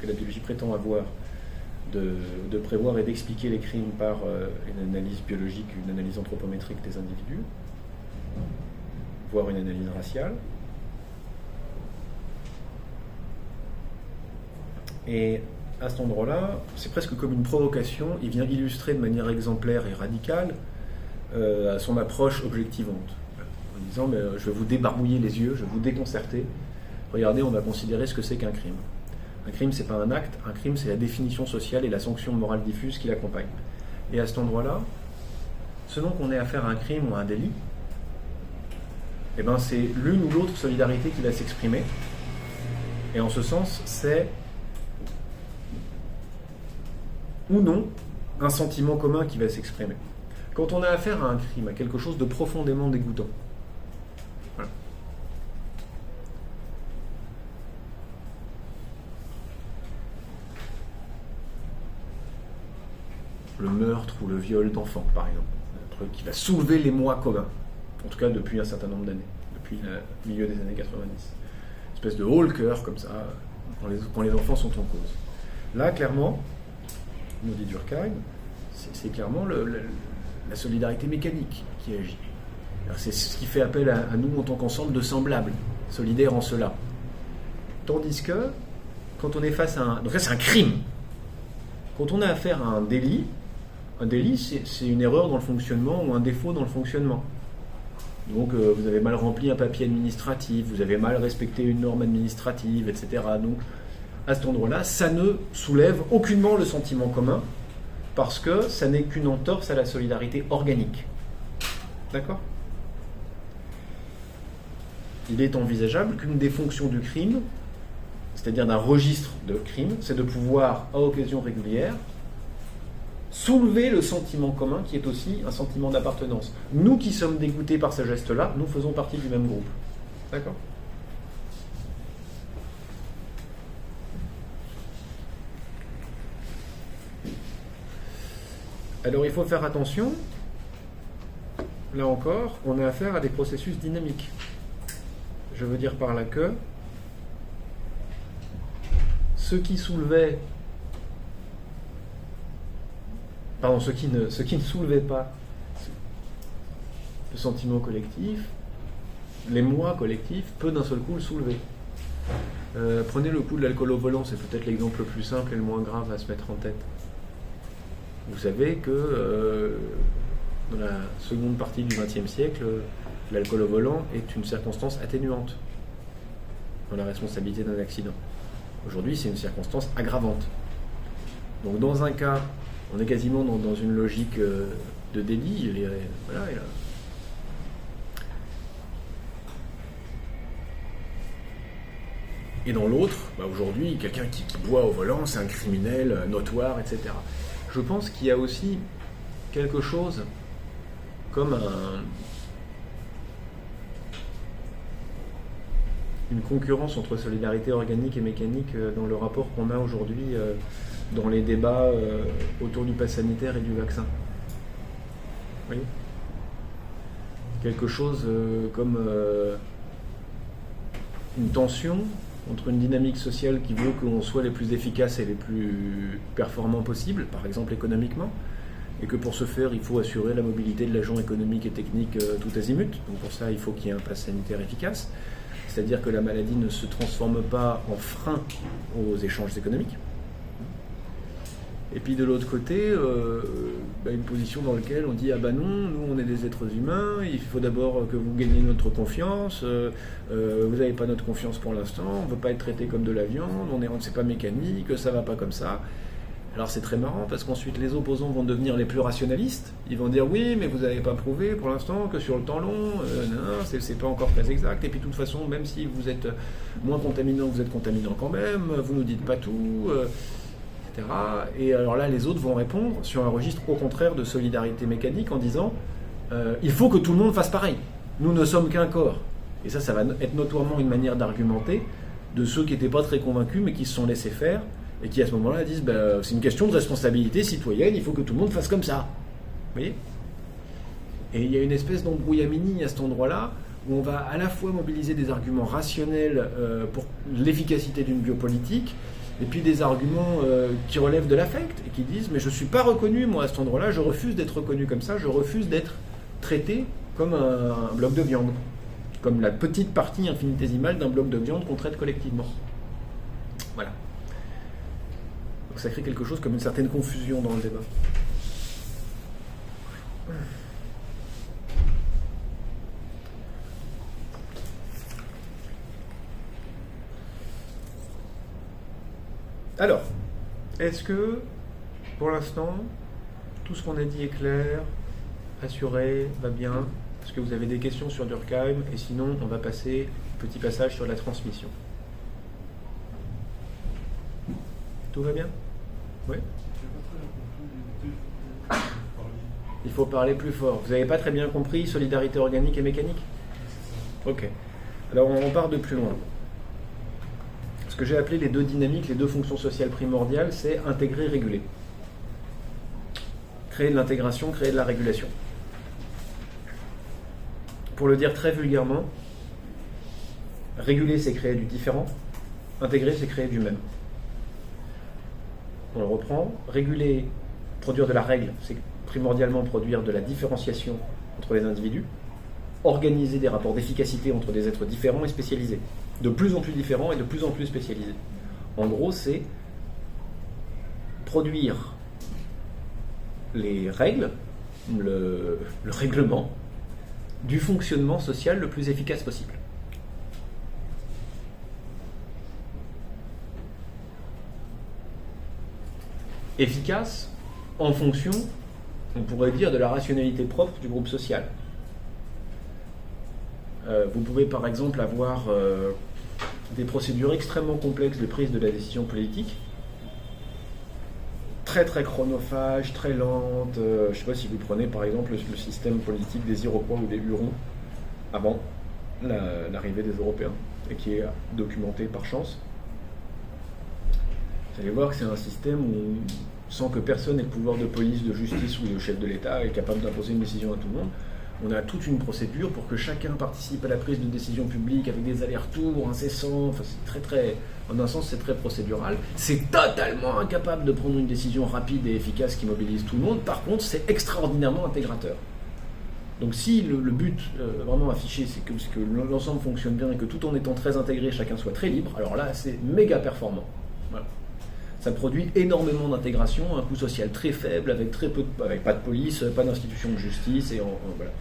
que la biologie prétend avoir de prévoir et d'expliquer les crimes par une analyse biologique, une analyse anthropométrique des individus, voire une analyse raciale. Et à cet endroit-là, c'est presque comme une provocation, il vient illustrer de manière exemplaire et radicale son approche objectivante, en disant mais, je vais vous débarbouiller les yeux, je vais vous déconcerter, regardez, on va considérer ce que c'est qu'un crime. Un crime, c'est pas un acte, un crime, c'est la définition sociale et la sanction morale diffuse qui l'accompagne. Et à cet endroit-là, selon qu'on ait affaire à un crime ou à un délit, eh ben c'est l'une ou l'autre solidarité qui va s'exprimer. Et en ce sens, c'est ou non un sentiment commun qui va s'exprimer. Quand on a affaire à un crime, à quelque chose de profondément dégoûtant, voilà. Le meurtre ou le viol d'enfants, par exemple. Un truc qui va soulever les moi communs. En tout cas, depuis un certain nombre d'années. Depuis le milieu des années 90. Une espèce de haut-le-cœur, comme ça, quand les enfants sont en cause. Là, clairement, nous dit Durkheim, c'est clairement la solidarité mécanique qui agit. Alors, c'est ce qui fait appel à nous en tant qu'ensemble de semblables, solidaires en cela. Tandis que, quand on est face à un... Donc là, c'est un crime. Quand on a affaire à un délit, c'est une erreur dans le fonctionnement ou un défaut dans le fonctionnement. Donc, vous avez mal rempli un papier administratif, vous avez mal respecté une norme administrative, etc. Donc, à cet endroit-là, ça ne soulève aucunement le sentiment commun, parce que ça n'est qu'une entorse à la solidarité organique. D'accord ? Il est envisageable qu'une des fonctions du crime, c'est-à-dire d'un registre de crime, c'est de pouvoir, à occasion régulière, soulever le sentiment commun qui est aussi un sentiment d'appartenance. Nous qui sommes dégoûtés par ce geste-là, nous faisons partie du même groupe. D'accord ? Alors il faut faire attention, là encore, on a affaire à des processus dynamiques. Je veux dire par là que ce qui ne soulevait pas le sentiment collectif, les moi collectifs, peut d'un seul coup le soulever. Prenez le coup de l'alcool au volant, c'est peut-être l'exemple le plus simple et le moins grave à se mettre en tête. Vous savez que dans la seconde partie du XXe siècle, l'alcool au volant est une circonstance atténuante dans la responsabilité d'un accident. Aujourd'hui, c'est une circonstance aggravante. Donc dans un cas, on est quasiment dans une logique de délit. Voilà, et dans l'autre, aujourd'hui, quelqu'un qui boit au volant, c'est un criminel notoire, etc. Je pense qu'il y a aussi quelque chose comme une concurrence entre solidarité organique et mécanique dans le rapport qu'on a aujourd'hui dans les débats autour du pass sanitaire et du vaccin. Vous voyez ? Quelque chose comme une tension entre une dynamique sociale qui veut qu'on soit les plus efficaces et les plus performants possibles, par exemple économiquement, et que pour ce faire, il faut assurer la mobilité de l'agent économique et technique tout azimut. Donc pour ça, il faut qu'il y ait un pass sanitaire efficace, c'est-à-dire que la maladie ne se transforme pas en frein aux échanges économiques. Et puis de l'autre côté, une position dans laquelle on dit « Ah ben non, nous on est des êtres humains, il faut d'abord que vous gagniez notre confiance, vous n'avez pas notre confiance pour l'instant, on ne veut pas être traité comme de la viande, c'est pas mécanique, ça va pas comme ça ». Alors c'est très marrant parce qu'ensuite les opposants vont devenir les plus rationalistes, ils vont dire « Oui, mais vous n'avez pas prouvé pour l'instant que sur le temps long, non, c'est pas encore très exact, et puis de toute façon, même si vous êtes moins contaminant, vous êtes contaminant quand même, vous nous dites pas tout ». Et alors là, les autres vont répondre sur un registre au contraire de solidarité mécanique en disant il faut que tout le monde fasse pareil. Nous ne sommes qu'un corps. Et ça va être notoirement une manière d'argumenter de ceux qui n'étaient pas très convaincus mais qui se sont laissés faire et qui à ce moment-là disent c'est une question de responsabilité citoyenne, il faut que tout le monde fasse comme ça. Vous voyez ? Et il y a une espèce d'embrouillamini à cet endroit-là où on va à la fois mobiliser des arguments rationnels pour l'efficacité d'une biopolitique, et puis des arguments qui relèvent de l'affect et qui disent mais je ne suis pas reconnu moi à cet endroit-là, je refuse d'être reconnu comme ça, je refuse d'être traité comme un bloc de viande, comme la petite partie infinitésimale d'un bloc de viande qu'on traite collectivement. Voilà. Donc ça crée quelque chose comme une certaine confusion dans le débat. Alors, est-ce que, pour l'instant, tout ce qu'on a dit est clair, assuré, va bien ? Est-ce que vous avez des questions sur Durkheim ? Et sinon, on va passer petit passage sur la transmission. Tout va bien ? Oui ? Il faut parler plus fort. Vous n'avez pas très bien compris solidarité organique et mécanique ? Ok. Alors, on part de plus loin. Ce que j'ai appelé les deux dynamiques, les deux fonctions sociales primordiales, c'est intégrer, réguler. Créer de l'intégration, créer de la régulation. Pour le dire très vulgairement, réguler, c'est créer du différent, intégrer, c'est créer du même. On le reprend. Réguler, produire de la règle, c'est primordialement produire de la différenciation entre les individus, organiser des rapports d'efficacité entre des êtres différents et spécialisés. De plus en plus différents et de plus en plus spécialisés. En gros, c'est produire les règles, le règlement du fonctionnement social le plus efficace possible. Efficace en fonction, on pourrait dire, de la rationalité propre du groupe social. Vous pouvez par exemple avoir des procédures extrêmement complexes de prise de la décision politique, très très chronophages, très lentes. Je ne sais pas si vous prenez par exemple le système politique des Iroquois ou des Hurons avant l'arrivée des Européens, et qui est documenté par chance. Vous allez voir que c'est un système où, sans que personne ait le pouvoir de police, de justice ou de chef de l'État est capable d'imposer une décision à tout le monde, on a toute une procédure pour que chacun participe à la prise de décision publique avec des allers-retours incessants. Enfin, c'est très, en un sens, c'est très procédural. C'est totalement incapable de prendre une décision rapide et efficace qui mobilise tout le monde. Par contre, c'est extraordinairement intégrateur. Donc si le but vraiment affiché, c'est que l'ensemble fonctionne bien et que tout en étant très intégré, chacun soit très libre, alors là, c'est méga performant. Voilà. Ça produit énormément d'intégration, un coût social très faible, avec pas de police, pas d'institution de justice, et voilà.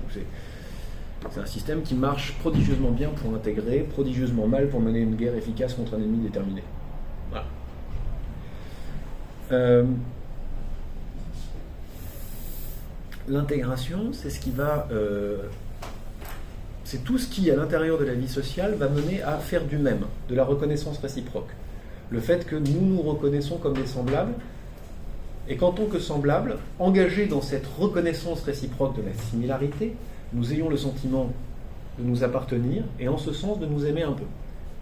C'est un système qui marche prodigieusement bien pour intégrer, prodigieusement mal pour mener une guerre efficace contre un ennemi déterminé. Voilà. L'intégration, c'est ce qui va... c'est tout ce qui, à l'intérieur de la vie sociale, va mener à faire du même, de la reconnaissance réciproque. Le fait que nous nous reconnaissons comme des semblables, et qu'en tant que semblables, engagés dans cette reconnaissance réciproque de la similarité, nous ayons le sentiment de nous appartenir, et en ce sens de nous aimer un peu.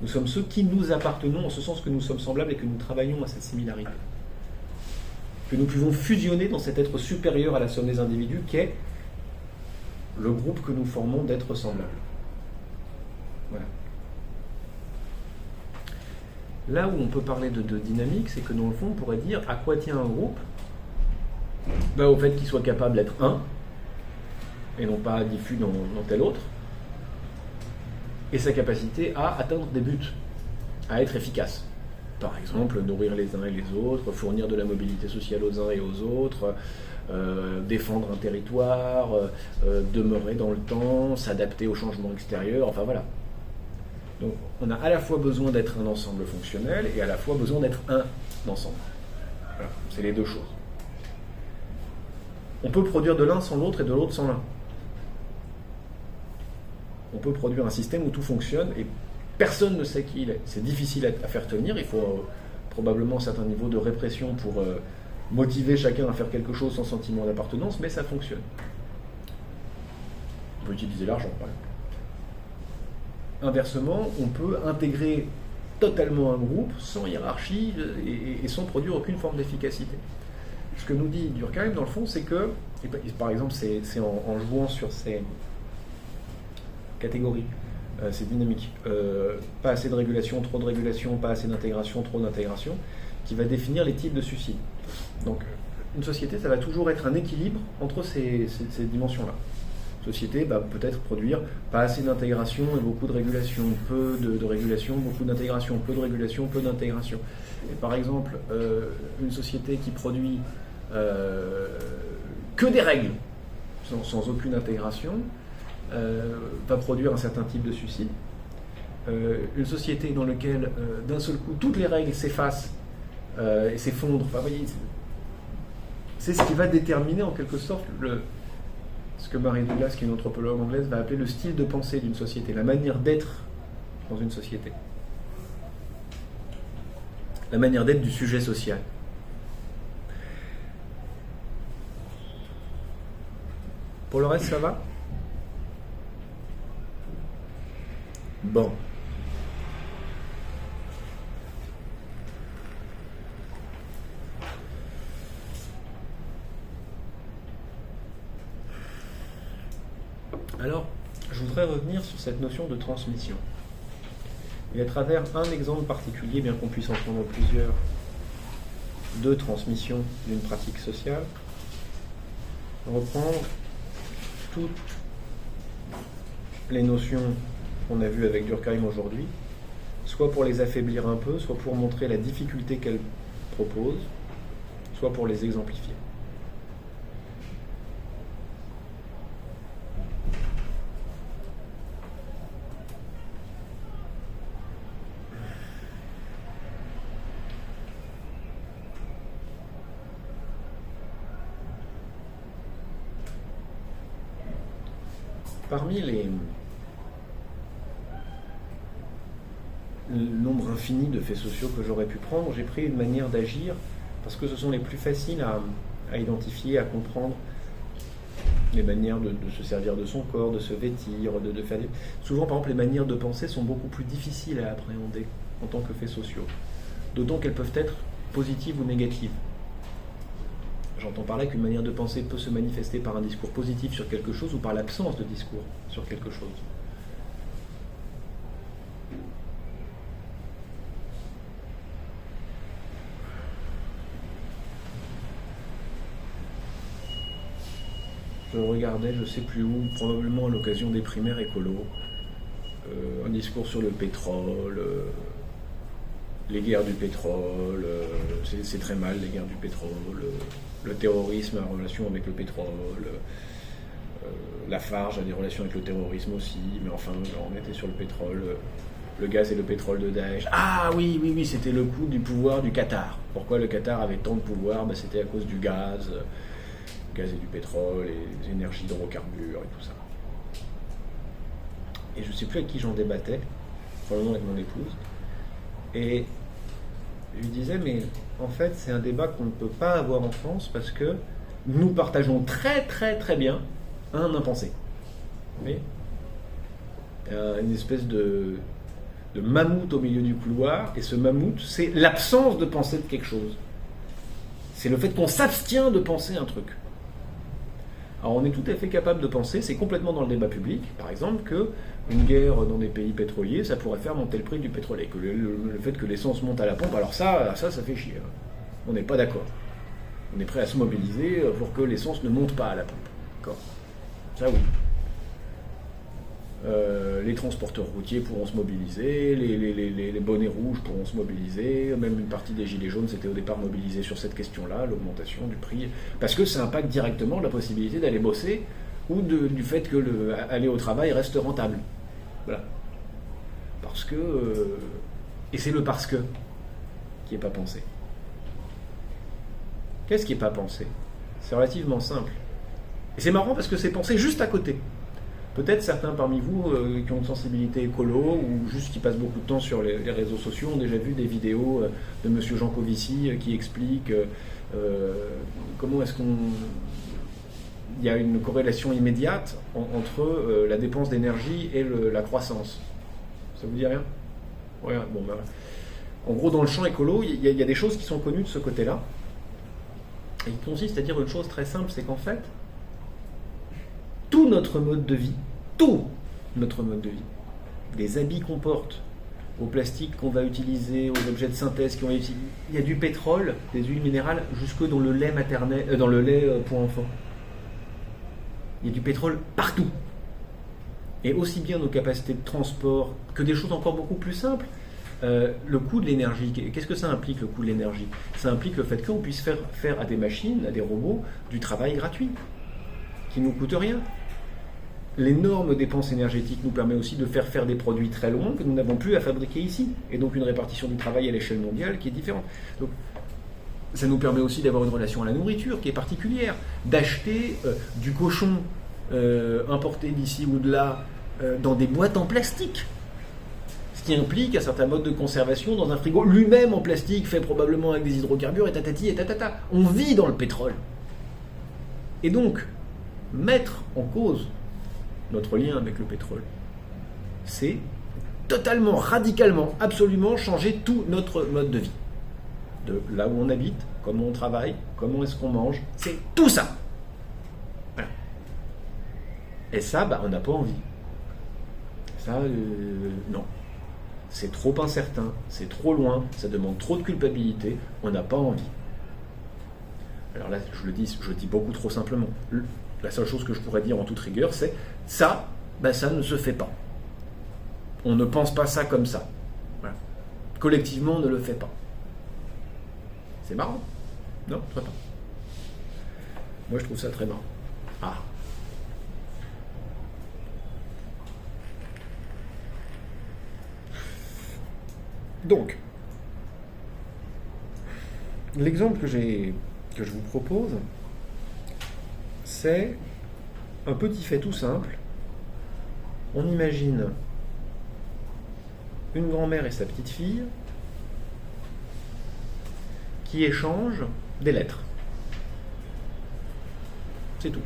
Nous sommes ceux qui nous appartenons, en ce sens que nous sommes semblables et que nous travaillons à cette similarité. Que nous pouvons fusionner dans cet être supérieur à la somme des individus, qu'est le groupe que nous formons d'êtres semblables. Voilà. Là où on peut parler de dynamique, c'est que dans le fond, on pourrait dire à quoi tient un groupe ? Au fait qu'il soit capable d'être un, et non pas diffus dans tel autre, et sa capacité à atteindre des buts, à être efficace. Par exemple, nourrir les uns et les autres, fournir de la mobilité sociale aux uns et aux autres, défendre un territoire, demeurer dans le temps, s'adapter aux changements extérieurs, enfin voilà. Donc on a à la fois besoin d'être un ensemble fonctionnel et à la fois besoin d'être un ensemble. Voilà, c'est les deux choses. On peut produire de l'un sans l'autre et de l'autre sans l'un. On peut produire un système où tout fonctionne et personne ne sait qui il est. C'est difficile à faire tenir, il faut probablement un certain niveau de répression pour motiver chacun à faire quelque chose sans sentiment d'appartenance, mais ça fonctionne. On peut utiliser l'argent, par exemple. Inversement, on peut intégrer totalement un groupe sans hiérarchie et sans produire aucune forme d'efficacité. Ce que nous dit Durkheim, dans le fond, c'est que, et par exemple, c'est en jouant sur ces catégories, ces dynamiques, pas assez de régulation, trop de régulation, pas assez d'intégration, trop d'intégration, qui va définir les types de suicides. Donc, une société, ça va toujours être un équilibre entre ces dimensions-là. Société, peut-être produire pas assez d'intégration et beaucoup de régulation, peu de régulation, beaucoup d'intégration, peu de régulation, peu d'intégration. Et par exemple, une société qui produit que des règles, sans aucune intégration, va produire un certain type de suicide. Une société dans laquelle, d'un seul coup, toutes les règles s'effacent et s'effondrent, enfin, voyez, c'est ce qui va déterminer en quelque sorte ce que Mary Douglas, qui est une anthropologue anglaise, va appeler le style de pensée d'une société, la manière d'être dans une société. La manière d'être du sujet social. Pour le reste, ça va ? Bon. Alors, je voudrais revenir sur cette notion de transmission. Et à travers un exemple particulier, bien qu'on puisse en prendre plusieurs, de transmission d'une pratique sociale, reprendre toutes les notions qu'on a vues avec Durkheim aujourd'hui, soit pour les affaiblir un peu, soit pour montrer la difficulté qu'elles proposent, soit pour les exemplifier. Parmi le nombre infini de faits sociaux que j'aurais pu prendre, j'ai pris une manière d'agir parce que ce sont les plus faciles à identifier, à comprendre, les manières de se servir de son corps, de se vêtir, de faire des... Souvent, par exemple, les manières de penser sont beaucoup plus difficiles à appréhender en tant que faits sociaux, d'autant qu'elles peuvent être positives ou négatives. J'entends par là qu'une manière de penser peut se manifester par un discours positif sur quelque chose ou par l'absence de discours sur quelque chose. Je regardais, je sais plus où, probablement à l'occasion des primaires écolos, un discours sur le pétrole, les guerres du pétrole, c'est très mal les guerres du pétrole, le terrorisme a relation avec le pétrole, Lafarge a des relations avec le terrorisme aussi, mais enfin on était sur le pétrole, le gaz et le pétrole de Daesh. Ah oui, c'était le coup du pouvoir du Qatar. Pourquoi le Qatar avait tant de pouvoir? C'était à cause du gaz et du pétrole, et des énergies d'hydrocarbures et tout ça. Et je ne sais plus avec qui j'en débattais, probablement avec mon épouse, et je lui disais, mais en fait c'est un débat qu'on ne peut pas avoir en France parce que nous partageons très très très bien un impensé. Vous voyez, une espèce de mammouth au milieu du couloir, et ce mammouth, c'est l'absence de pensée de quelque chose. C'est le fait qu'on s'abstient de penser un truc. Alors on est tout à fait capable de penser, c'est complètement dans le débat public, par exemple, qu'une guerre dans des pays pétroliers, ça pourrait faire monter le prix du pétrole, et que le fait que l'essence monte à la pompe, alors ça fait chier. On n'est pas d'accord. On est prêt à se mobiliser pour que l'essence ne monte pas à la pompe. D'accord. Ça oui. Les transporteurs routiers pourront se mobiliser, les bonnets rouges pourront se mobiliser, même une partie des gilets jaunes s'était au départ mobilisée sur cette question-là, l'augmentation du prix, parce que ça impacte directement la possibilité d'aller bosser ou du fait que aller au travail reste rentable. Voilà. Parce que... et c'est le parce que qui n'est pas pensé. Qu'est-ce qui n'est pas pensé? C'est relativement simple. Et c'est marrant parce que c'est pensé juste à côté. Peut-être certains parmi vous qui ont une sensibilité écolo ou juste qui passent beaucoup de temps sur les réseaux sociaux ont déjà vu des vidéos de Monsieur Jean Covici qui explique comment est-ce il y a une corrélation immédiate entre la dépense d'énergie et la croissance. Ça vous dit rien? Ouais, bon, ben, en gros, dans le champ écolo, il y a des choses qui sont connues de ce côté-là, et qui consistent à dire une chose très simple, c'est qu'en fait, tout notre mode de vie, des habits qu'on porte, au plastique qu'on va utiliser, aux objets de synthèse qu'on va utiliser, il y a du pétrole, des huiles minérales, jusque dans le lait maternel, dans le lait pour enfants. Il y a du pétrole partout. Et aussi bien nos capacités de transport que des choses encore beaucoup plus simples. Le coût de l'énergie, qu'est-ce que ça implique, le coût de l'énergie? Ça implique le fait qu'on puisse faire à des machines, à des robots, du travail gratuit, qui ne nous coûte rien. L'énorme dépense énergétique nous permet aussi de faire des produits très longs que nous n'avons plus à fabriquer ici, et donc une répartition du travail à l'échelle mondiale qui est différente. Donc, ça nous permet aussi d'avoir une relation à la nourriture qui est particulière, d'acheter du cochon importé d'ici ou de là dans des boîtes en plastique, ce qui implique un certain mode de conservation dans un frigo lui-même en plastique, fait probablement avec des hydrocarbures et tatati et tatata. On vit dans le pétrole. Et donc, mettre en cause notre lien avec le pétrole, c'est totalement, radicalement, absolument changer tout notre mode de vie. De là où on habite, comment on travaille, comment est-ce qu'on mange, c'est tout ça. Voilà. Et ça, on n'a pas envie. Ça, non. C'est trop incertain, c'est trop loin, ça demande trop de culpabilité, on n'a pas envie. Alors là, je dis beaucoup trop simplement. La seule chose que je pourrais dire en toute rigueur, c'est ça, ça ne se fait pas. On ne pense pas ça comme ça. Voilà. Collectivement, on ne le fait pas. C'est marrant? Non, très pas. Moi, je trouve ça très marrant. Ah. Donc, l'exemple que je vous propose, c'est un petit fait tout simple. On imagine une grand-mère et sa petite-fille qui échangent des lettres. C'est tout.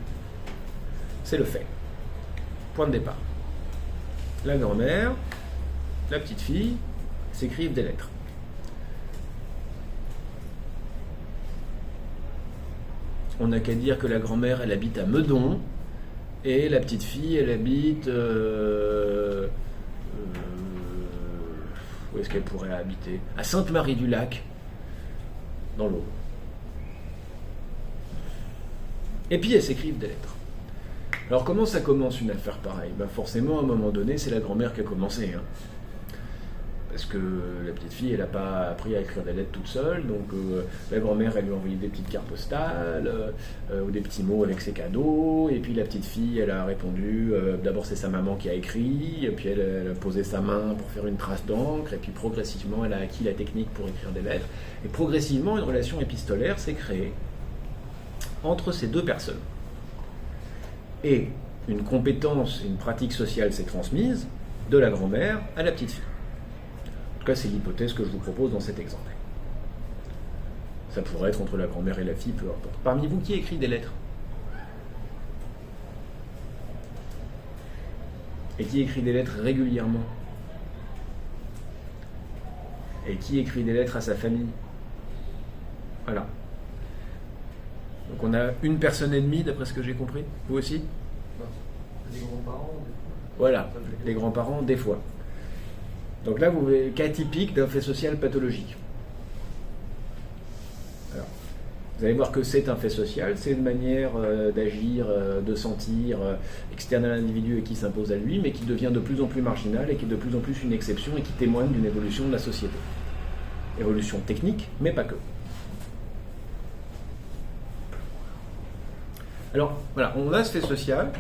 C'est le fait. Point de départ. La grand-mère, la petite-fille s'écrivent des lettres. On n'a qu'à dire que la grand-mère, elle habite à Meudon, et la petite fille, elle habite... où est-ce qu'elle pourrait habiter? À Sainte-Marie-du-Lac, dans l'Aube. Et puis elles s'écrivent des lettres. Alors comment ça commence une affaire pareille? Forcément, à un moment donné, c'est la grand-mère qui a commencé. Parce que la petite fille, elle n'a pas appris à écrire des lettres toute seule, donc la grand-mère, elle lui a envoyé des petites cartes postales, ou des petits mots avec ses cadeaux, et puis la petite fille, elle a répondu, d'abord c'est sa maman qui a écrit, et puis elle a posé sa main pour faire une trace d'encre, et puis progressivement, elle a acquis la technique pour écrire des lettres, et progressivement, une relation épistolaire s'est créée entre ces deux personnes. Et une compétence, une pratique sociale s'est transmise de la grand-mère à la petite fille. En tout cas, c'est l'hypothèse que je vous propose dans cet exemple. Ça pourrait être entre la grand-mère et la fille, peu importe. Parmi vous, qui écrit des lettres? Et qui écrit des lettres régulièrement? Et qui écrit des lettres à sa famille? Voilà. Donc on a une personne et demie, d'après ce que j'ai compris. Vous aussi? Les grands-parents, des fois. Voilà, les grands-parents, des fois. Donc là, vous voyez le cas typique d'un fait social pathologique. Alors, vous allez voir que c'est un fait social, c'est une manière d'agir, de sentir externe à l'individu et qui s'impose à lui, mais qui devient de plus en plus marginal et qui est de plus en plus une exception et qui témoigne d'une évolution de la société. Évolution technique, mais pas que. Alors, voilà, on a ce fait social,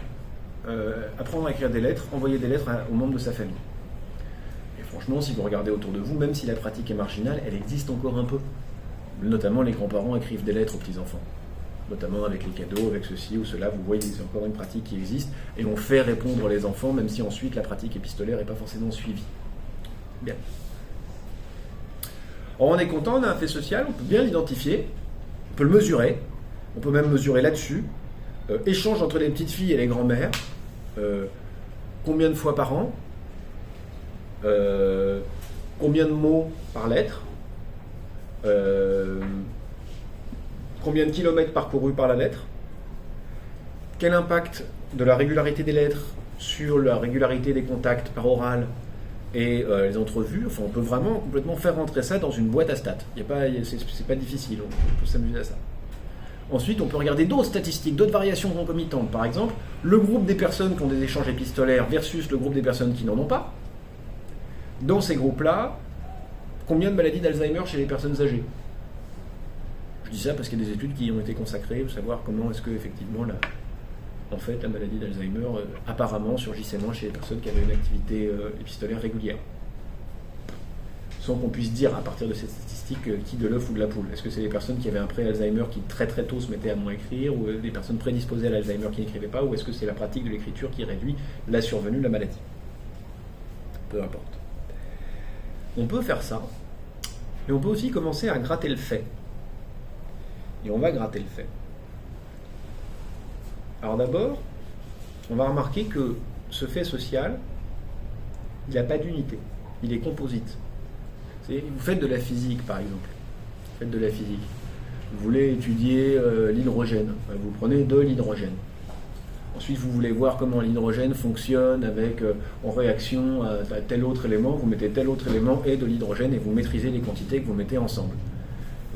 apprendre à écrire des lettres, envoyer des lettres aux membres de sa famille. Franchement, si vous regardez autour de vous, même si la pratique est marginale, elle existe encore un peu. Notamment, les grands-parents écrivent des lettres aux petits-enfants. Notamment avec les cadeaux, avec ceci ou cela. Vous voyez, c'est encore une pratique qui existe. Et on fait répondre les enfants, même si ensuite la pratique épistolaire n'est pas forcément suivie. Bien. Alors, on est content, on a un fait social, on peut bien l'identifier, on peut le mesurer, on peut même mesurer là-dessus. Échange entre les petites filles et les grands-mères. Combien de fois par an? Combien de mots par lettre, combien de kilomètres parcourus par la lettre, quel impact de la régularité des lettres sur la régularité des contacts par oral et les entrevues. Enfin, on peut vraiment complètement faire rentrer ça dans une boîte à stats. C'est pas difficile, on peut s'amuser à ça. Ensuite, on peut regarder d'autres statistiques, d'autres variations concomitantes. Par exemple, le groupe des personnes qui ont des échanges épistolaires versus le groupe des personnes qui n'en ont pas. Dans ces groupes-là, combien de maladies d'Alzheimer chez les personnes âgées? Je dis ça parce qu'il y a des études qui ont été consacrées pour savoir comment est-ce que effectivement la maladie d'Alzheimer apparemment surgissait moins chez les personnes qui avaient une activité épistolaire régulière. Sans qu'on puisse dire à partir de cette statistique qui de l'œuf ou de la poule. Est-ce que c'est les personnes qui avaient un pré-Alzheimer qui très très tôt se mettaient à moins écrire, ou des personnes prédisposées à l'Alzheimer qui n'écrivaient pas, ou est-ce que c'est la pratique de l'écriture qui réduit la survenue de la maladie? Peu importe. On peut faire ça, et on peut aussi commencer à gratter le fait. Et on va gratter le fait. Alors d'abord, on va remarquer que ce fait social, il n'a pas d'unité, il est composite. Vous faites de la physique, par exemple. Vous faites de la physique. Vous voulez étudier l'hydrogène. Vous prenez de l'hydrogène. Ensuite, vous voulez voir comment l'hydrogène fonctionne en réaction à tel autre élément. Vous mettez tel autre élément et de l'hydrogène et vous maîtrisez les quantités que vous mettez ensemble.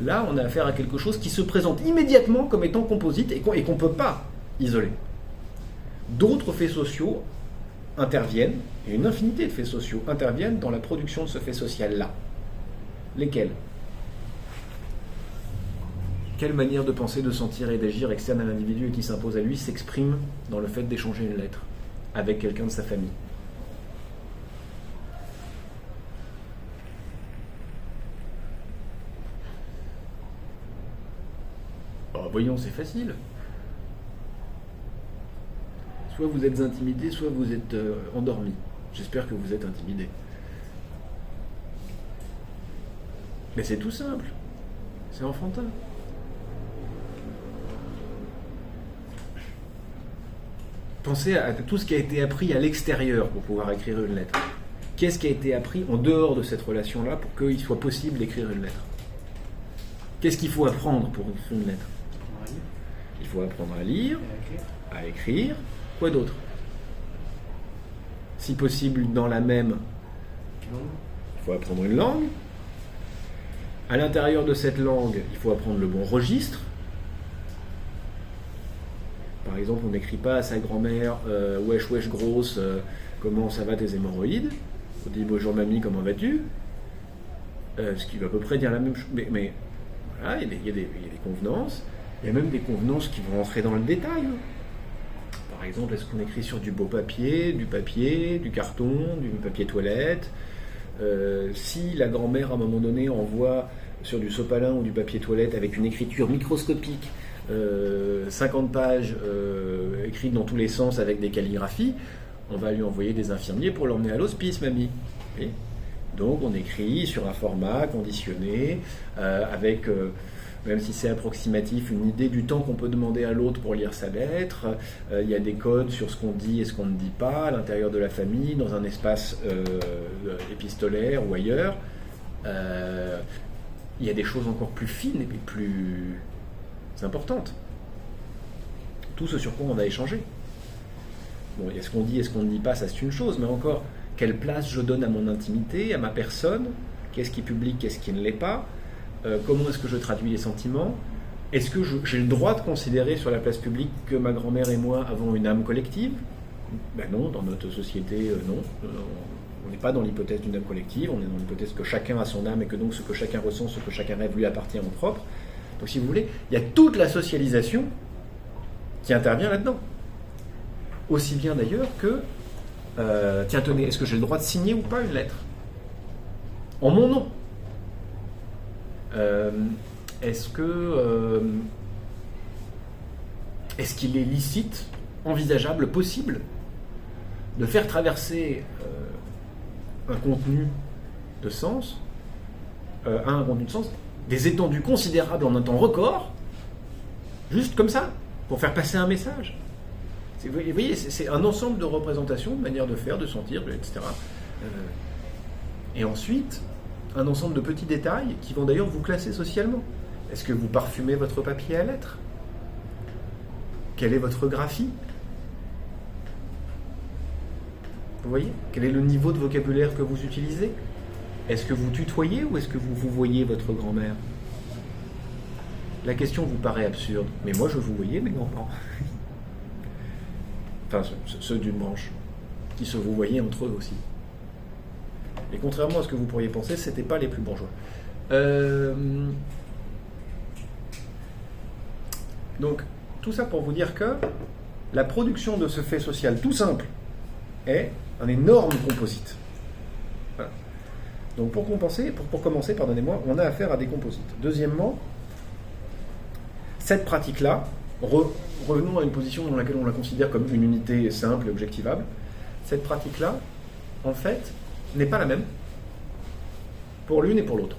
Là, on a affaire à quelque chose qui se présente immédiatement comme étant composite et qu'on ne peut pas isoler. D'autres faits sociaux interviennent, et une infinité de faits sociaux interviennent dans la production de ce fait social-là. Lesquels? Quelle manière de penser, de sentir et d'agir externe à l'individu et qui s'impose à lui s'exprime dans le fait d'échanger une lettre avec quelqu'un de sa famille? Voyons, c'est facile. Soit vous êtes intimidé, soit vous êtes endormi. J'espère que vous êtes intimidé. Mais c'est tout simple. C'est enfantin. Pensez à tout ce qui a été appris à l'extérieur pour pouvoir écrire une lettre. Qu'est-ce qui a été appris en dehors de cette relation-là pour qu'il soit possible d'écrire une lettre? Qu'est-ce qu'il faut apprendre pour écrire une lettre? Il faut apprendre à lire, à écrire. Quoi d'autre? Si possible, dans la même, il faut apprendre une langue. À l'intérieur de cette langue, il faut apprendre le bon registre. Par exemple, on n'écrit pas à sa grand-mère wesh wesh grosse, comment ça va tes hémorroïdes? On dit bonjour mamie, comment vas-tu? Ce qui veut à peu près dire la même chose. Mais voilà, il y a des convenances. Il y a même des convenances qui vont rentrer dans le détail. Par exemple, est-ce qu'on écrit sur du beau papier, du carton, du papier toilette? Si la grand-mère, à un moment donné, envoie sur du sopalin ou du papier toilette avec une écriture microscopique, 50 pages écrites dans tous les sens avec des calligraphies, on va lui envoyer des infirmiers pour l'emmener à l'hospice, mamie. Okay. Donc on écrit sur un format conditionné, avec, même si c'est approximatif, une idée du temps qu'on peut demander à l'autre pour lire sa lettre. Il y a des codes sur ce qu'on dit et ce qu'on ne dit pas à l'intérieur de la famille, dans un espace épistolaire ou ailleurs. Il y a des choses encore plus fines et plus importantes. Tout ce sur quoi on va échanger. Bon, est-ce qu'on dit, est-ce qu'on ne dit pas, ça c'est une chose, mais encore, quelle place je donne à mon intimité, à ma personne, qu'est-ce qui est public, qu'est-ce qui ne l'est pas, comment est-ce que je traduis les sentiments, est-ce que j'ai le droit de considérer sur la place publique que ma grand-mère et moi avons une âme collective? Ben non, dans notre société, non. On n'est pas dans l'hypothèse d'une âme collective, on est dans l'hypothèse que chacun a son âme et que donc ce que chacun ressent, ce que chacun rêve lui appartient en propre. Donc si vous voulez, il y a toute la socialisation qui intervient là-dedans. Aussi bien d'ailleurs que, tiens tenez, est-ce que j'ai le droit de signer ou pas une lettre? En mon nom. Est-ce qu'il est licite, envisageable, possible de faire traverser un contenu de sens, un contenu de sens, des étendues considérables en un temps record, juste comme ça, pour faire passer un message? Vous voyez, c'est un ensemble de représentations, de manières de faire, de sentir, etc. Et ensuite, un ensemble de petits détails qui vont d'ailleurs vous classer socialement. Est-ce que vous parfumez votre papier à lettres? Quelle est votre graphie? Vous voyez? Quel est le niveau de vocabulaire que vous utilisez? Est-ce que vous tutoyez ou est-ce que vous voyez votre grand-mère? La question vous paraît absurde, mais moi je vous voyais mes grands-parents. Enfin, ceux d'une branche, qui se vous voyaient entre eux aussi. Et contrairement à ce que vous pourriez penser, c'était pas les plus bourgeois. Donc, tout ça pour vous dire que la production de ce fait social tout simple est un énorme composite. Voilà. Donc pour commencer, pardonnez-moi, on a affaire à des composites. Deuxièmement, cette pratique-là, revenons à une position dans laquelle on la considère comme une unité simple et objectivable, cette pratique-là, en fait, n'est pas la même pour l'une et pour l'autre.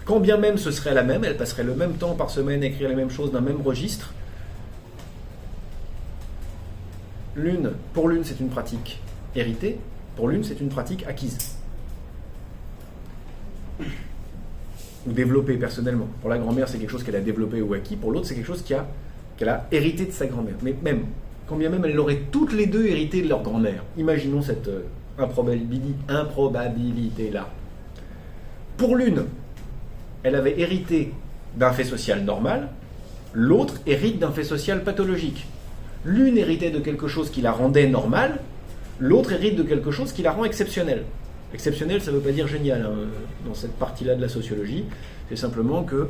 Quand bien même ce serait la même, elle passerait le même temps par semaine à écrire les mêmes choses d'un même registre. Pour l'une, c'est une pratique héritée, pour l'une, c'est une pratique acquise. Ou développée personnellement. Pour la grand-mère, c'est quelque chose qu'elle a développé ou acquis, pour l'autre, c'est quelque chose qu'elle a hérité de sa grand-mère. Mais même, quand bien même elles l'auraient toutes les deux hérité de leur grand-mère, imaginons cette improbabilité-là. Pour l'une, elle avait hérité d'un fait social normal, l'autre hérite d'un fait social pathologique. L'une héritait de quelque chose qui la rendait normale, l'autre hérite de quelque chose qui la rend exceptionnelle. Exceptionnel, ça ne veut pas dire génial, hein, dans cette partie-là de la sociologie. C'est simplement que...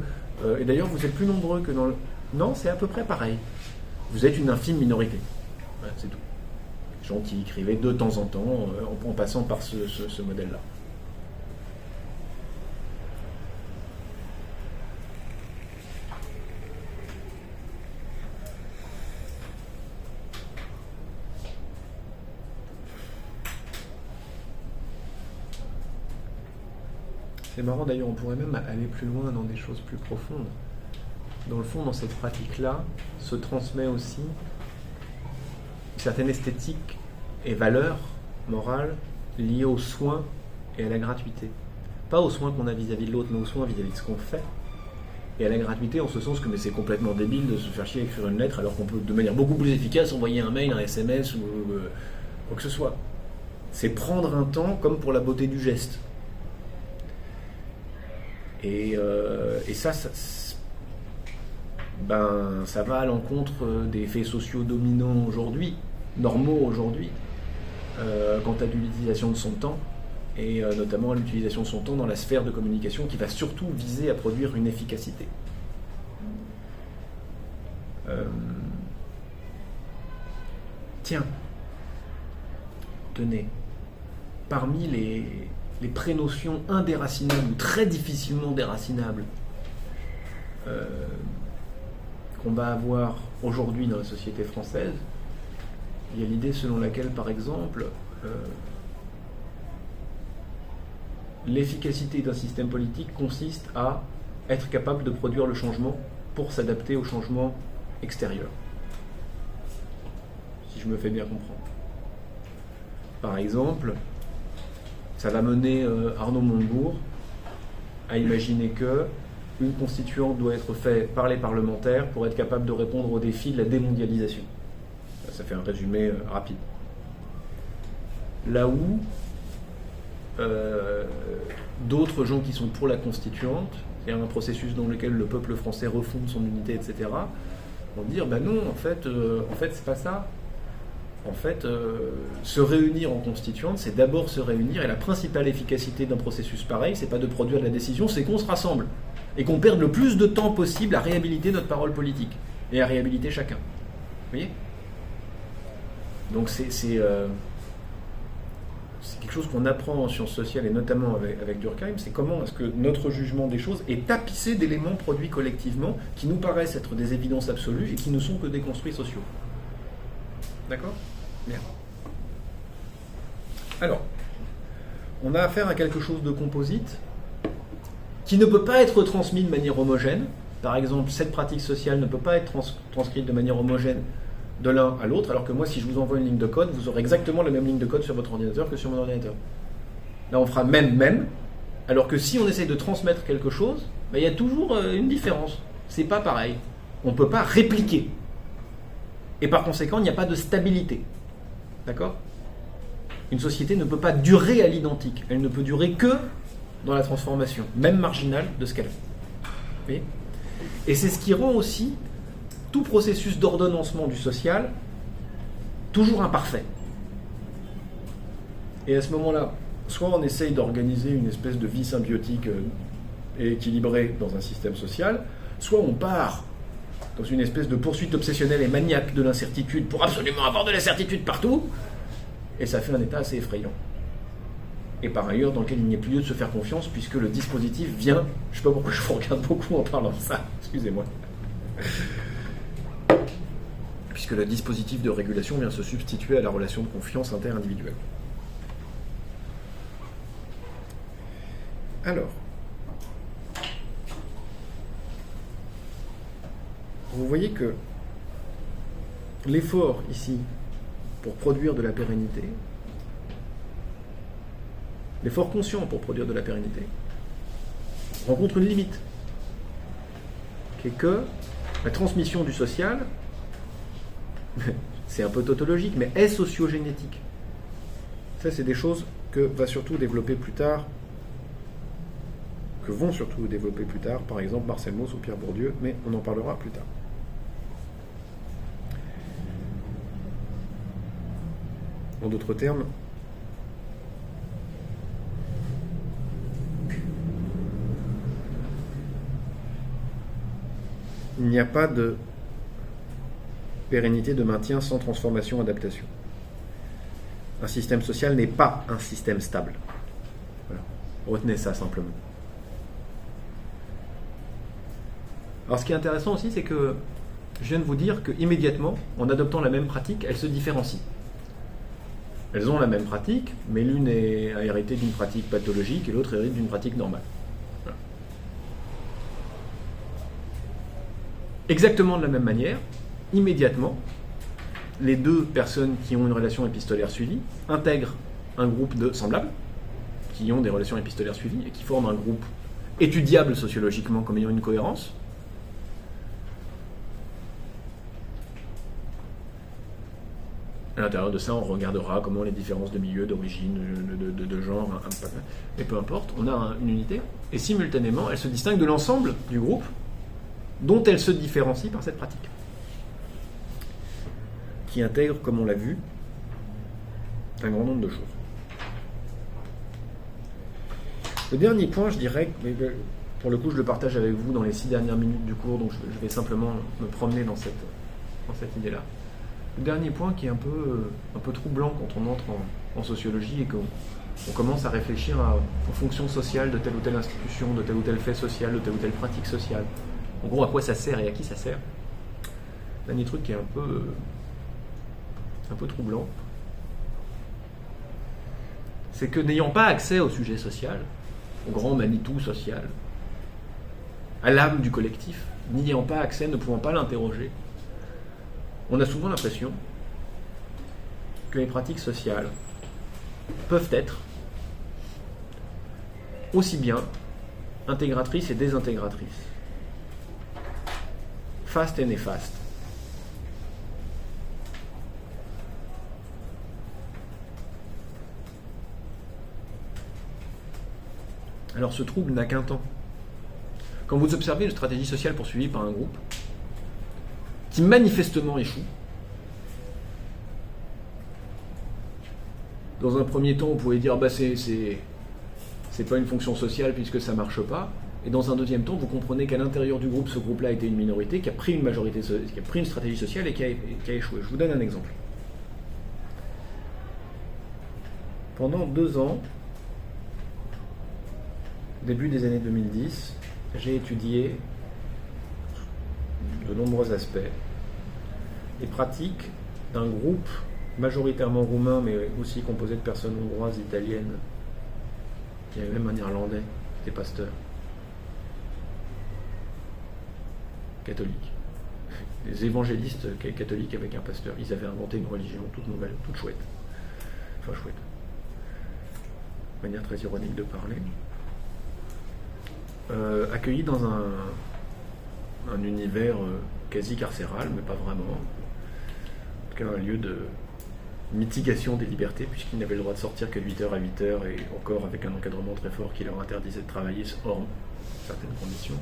et d'ailleurs, vous êtes plus nombreux que dans le... Non, c'est à peu près pareil. Vous êtes une infime minorité. Ouais, c'est tout. Les gens qui écrivaient de temps en temps, en passant par ce modèle-là. C'est marrant d'ailleurs, on pourrait même aller plus loin dans des choses plus profondes. Dans le fond, dans cette pratique-là, se transmet aussi une certaine esthétique et valeur morale liée aux soins et à la gratuité. Pas aux soins qu'on a vis-à-vis de l'autre, mais aux soins vis-à-vis de ce qu'on fait. Et à la gratuité, en ce sens que mais c'est complètement débile de se faire chier à écrire une lettre alors qu'on peut de manière beaucoup plus efficace envoyer un mail, un SMS ou quoi que ce soit. C'est prendre un temps comme pour la beauté du geste. Et ça ben, ça va à l'encontre des faits sociaux dominants aujourd'hui, normaux aujourd'hui, quant à l'utilisation de son temps, et notamment à l'utilisation de son temps dans la sphère de communication qui va surtout viser à produire une efficacité. Tiens, tenez, parmi les prénotions indéracinables ou très difficilement déracinables qu'on va avoir aujourd'hui dans la société française, il y a l'idée selon laquelle, par exemple, l'efficacité d'un système politique consiste à être capable de produire le changement pour s'adapter au changement extérieur. Si je me fais bien comprendre. Par exemple, ça va mener Arnaud Montebourg à imaginer que une constituante doit être faite par les parlementaires pour être capable de répondre aux défis de la démondialisation. Ça fait un résumé rapide. Là où d'autres gens qui sont pour la constituante, c'est-à-dire un processus dans lequel le peuple français refonde son unité, etc., vont dire ben non, en fait c'est pas ça. En fait, se réunir en constituante, c'est d'abord se réunir, et la principale efficacité d'un processus pareil, c'est pas de produire de la décision, c'est qu'on se rassemble et qu'on perde le plus de temps possible à réhabiliter notre parole politique et à réhabiliter chacun. Vous voyez ? Donc c'est quelque chose qu'on apprend en sciences sociales et notamment avec Durkheim, c'est comment est-ce que notre jugement des choses est tapissé d'éléments produits collectivement qui nous paraissent être des évidences absolues et qui ne sont que des construits sociaux. D'accord ? Bien. Alors, on a affaire à quelque chose de composite qui ne peut pas être transmis de manière homogène. Par exemple, cette pratique sociale ne peut pas être transcrite de manière homogène de l'un à l'autre, alors que moi, si je vous envoie une ligne de code, vous aurez exactement la même ligne de code sur votre ordinateur que sur mon ordinateur. Là, on fera même, alors que si on essaye de transmettre quelque chose, ben, il y a toujours une différence. C'est pas pareil. On ne peut pas répliquer. Et par conséquent, il n'y a pas de stabilité. D'accord ? Une société ne peut pas durer à l'identique. Elle ne peut durer que dans la transformation, même marginale, de ce qu'elle est. Vous voyez ? Et c'est ce qui rend aussi tout processus d'ordonnancement du social toujours imparfait. Et à ce moment-là, soit on essaye d'organiser une espèce de vie symbiotique et équilibrée dans un système social, soit on part dans une espèce de poursuite obsessionnelle et maniaque de l'incertitude pour absolument avoir de la certitude partout, et ça fait un état assez effrayant. Et par ailleurs, dans lequel il n'y a plus lieu de se faire confiance, puisque le dispositif vient, je ne sais pas pourquoi je vous regarde beaucoup en parlant de ça, excusez-moi, puisque le dispositif de régulation vient se substituer à la relation de confiance interindividuelle. Alors, vous voyez que l'effort ici pour produire de la pérennité, l'effort conscient pour produire de la pérennité, rencontre une limite, qui est que la transmission du social, c'est un peu tautologique, mais est sociogénétique. Ça, c'est des choses que vont surtout développer plus tard, par exemple Marcel Mauss ou Pierre Bourdieu, mais on en parlera plus tard. En d'autres termes, il n'y a pas de pérennité de maintien sans transformation, adaptation. Un système social n'est pas un système stable. Voilà. Retenez ça simplement. Alors ce qui est intéressant aussi, c'est que je viens de vous dire qu'immédiatement, en adoptant la même pratique, elles se différencient. Elles ont la même pratique, mais l'une a hérité d'une pratique pathologique et l'autre hérite d'une pratique normale. Voilà. Exactement de la même manière, immédiatement, les deux personnes qui ont une relation épistolaire suivie intègrent un groupe de semblables qui ont des relations épistolaires suivies et qui forment un groupe étudiable sociologiquement comme ayant une cohérence. À l'intérieur de ça, on regardera comment les différences de milieu, d'origine, de genre, mais peu importe, on a une unité, et simultanément, elle se distingue de l'ensemble du groupe, dont elle se différencie par cette pratique, qui intègre, comme on l'a vu, un grand nombre de choses. Le dernier point, je dirais, pour le coup je le partage avec vous dans les 6 dernières minutes du cours, donc je vais simplement me promener dans cette idée-là. Le dernier point qui est un peu troublant quand on entre en sociologie et qu'on commence à réfléchir aux fonctions sociales de telle ou telle institution, de tel ou tel fait social, de telle ou telle pratique sociale. En gros, à quoi ça sert et à qui ça sert. Le dernier truc qui est un peu troublant, c'est que n'ayant pas accès au sujet social, au grand Manitou social, à l'âme du collectif, n'ayant pas accès, ne pouvant pas l'interroger, on a souvent l'impression que les pratiques sociales peuvent être aussi bien intégratrices et désintégratrices, fastes et néfastes. Alors ce trouble n'a qu'un temps. Quand vous observez une stratégie sociale poursuivie par un groupe qui manifestement échoue, dans un premier temps, vous pouvez dire c'est pas une fonction sociale puisque ça marche pas. Et dans un deuxième temps, vous comprenez qu'à l'intérieur du groupe, ce groupe-là était une minorité, qui a pris une stratégie sociale et qui a échoué. Je vous donne un exemple. Pendant 2 ans, début des années 2010, j'ai étudié de nombreux aspects les pratiques d'un groupe majoritairement roumain, mais aussi composé de personnes hongroises, italiennes. Il y avait même un Irlandais, des pasteurs catholiques. Des évangélistes catholiques avec un pasteur. Ils avaient inventé une religion toute nouvelle, toute chouette. Enfin chouette. De manière très ironique de parler. Accueillis dans un univers quasi carcéral, mais pas vraiment. En tout cas, un lieu de mitigation des libertés, puisqu'ils n'avaient le droit de sortir que de 8h à 8h, et encore avec un encadrement très fort qui leur interdisait de travailler hors certaines conditions.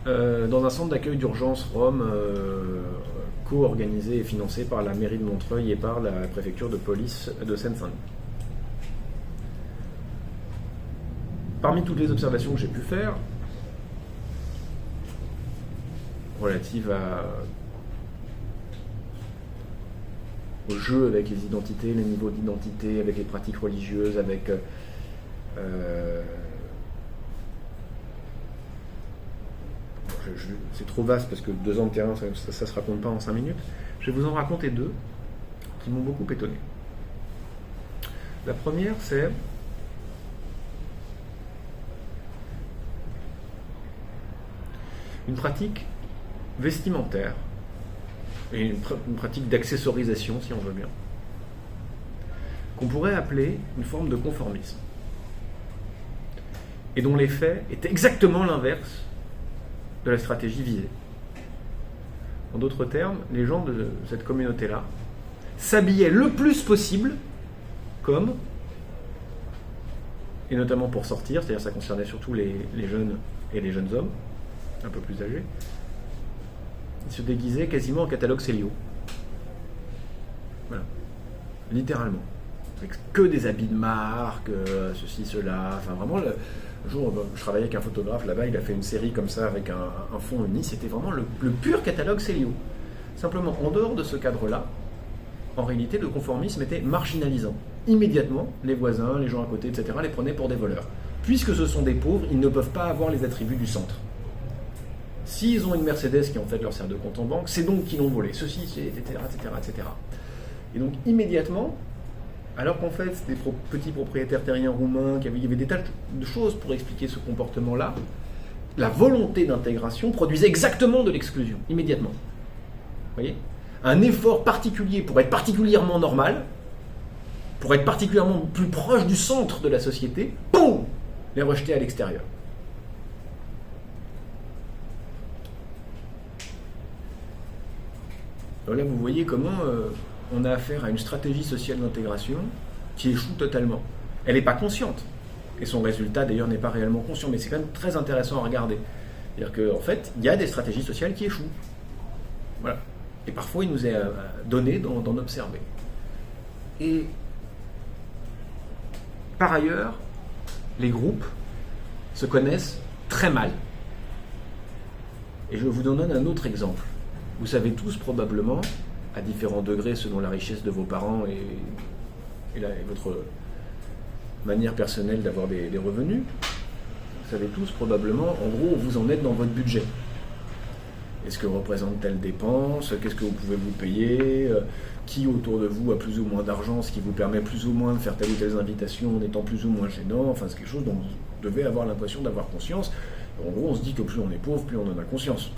Dans un centre d'accueil d'urgence Rome, co-organisé et financé par la mairie de Montreuil et par la préfecture de police de Seine-Saint-Denis. Parmi toutes les observations que j'ai pu faire, relatives au jeu avec les identités, les niveaux d'identité, avec les pratiques religieuses, avec c'est trop vaste parce que 2 ans de terrain, ça se raconte pas en 5 minutes. Je vais vous en raconter 2 qui m'ont beaucoup étonné. La première, c'est une pratique vestimentaire et une pratique d'accessorisation, si on veut bien, qu'on pourrait appeler une forme de conformisme, et dont l'effet est exactement l'inverse de la stratégie visée. En d'autres termes, les gens de cette communauté-là s'habillaient le plus possible comme, et notamment pour sortir, c'est-à-dire ça concernait surtout les jeunes et les jeunes hommes, un peu plus âgés, ils se déguisaient quasiment en catalogue Célio. Voilà. Littéralement. Avec que des habits de marque, ceci, cela. Enfin, vraiment, un jour, je travaillais avec un photographe là-bas, il a fait une série comme ça avec un fond uni. C'était vraiment le pur catalogue Célio. Simplement, en dehors de ce cadre-là, en réalité, le conformisme était marginalisant. Immédiatement, les voisins, les gens à côté, etc., les prenaient pour des voleurs. Puisque ce sont des pauvres, ils ne peuvent pas avoir les attributs du centre. S'ils ont une Mercedes qui en fait leur sert de compte en banque, c'est donc qu'ils l'ont volé. Ceci, etc., etc., etc. Et donc immédiatement, alors qu'en fait des petits propriétaires terriens roumains, il y avait des tas de choses pour expliquer ce comportement-là, la volonté d'intégration produisait exactement de l'exclusion, immédiatement. Vous voyez ? Un effort particulier pour être particulièrement normal, pour être particulièrement plus proche du centre de la société, boum, les rejeter à l'extérieur. Alors là, vous voyez comment on a affaire à une stratégie sociale d'intégration qui échoue totalement. Elle n'est pas consciente. Et son résultat, d'ailleurs, n'est pas réellement conscient. Mais c'est quand même très intéressant à regarder. C'est-à-dire qu'en fait, il y a des stratégies sociales qui échouent. Voilà. Et parfois, il nous est donné d'en observer. Et par ailleurs, les groupes se connaissent très mal. Et je vous donne un autre exemple. Vous savez tous probablement, à différents degrés selon la richesse de vos parents et votre manière personnelle d'avoir des revenus, vous savez tous probablement, en gros, où vous en êtes dans votre budget. Est-ce que représente telle dépense? Qu'est-ce que vous pouvez vous payer? Qui autour de vous a plus ou moins d'argent, ce qui vous permet plus ou moins de faire telle ou telle invitation en étant plus ou moins gênant? Enfin, c'est quelque chose dont vous devez avoir l'impression d'avoir conscience. En gros, on se dit que plus on est pauvre, plus on en a conscience.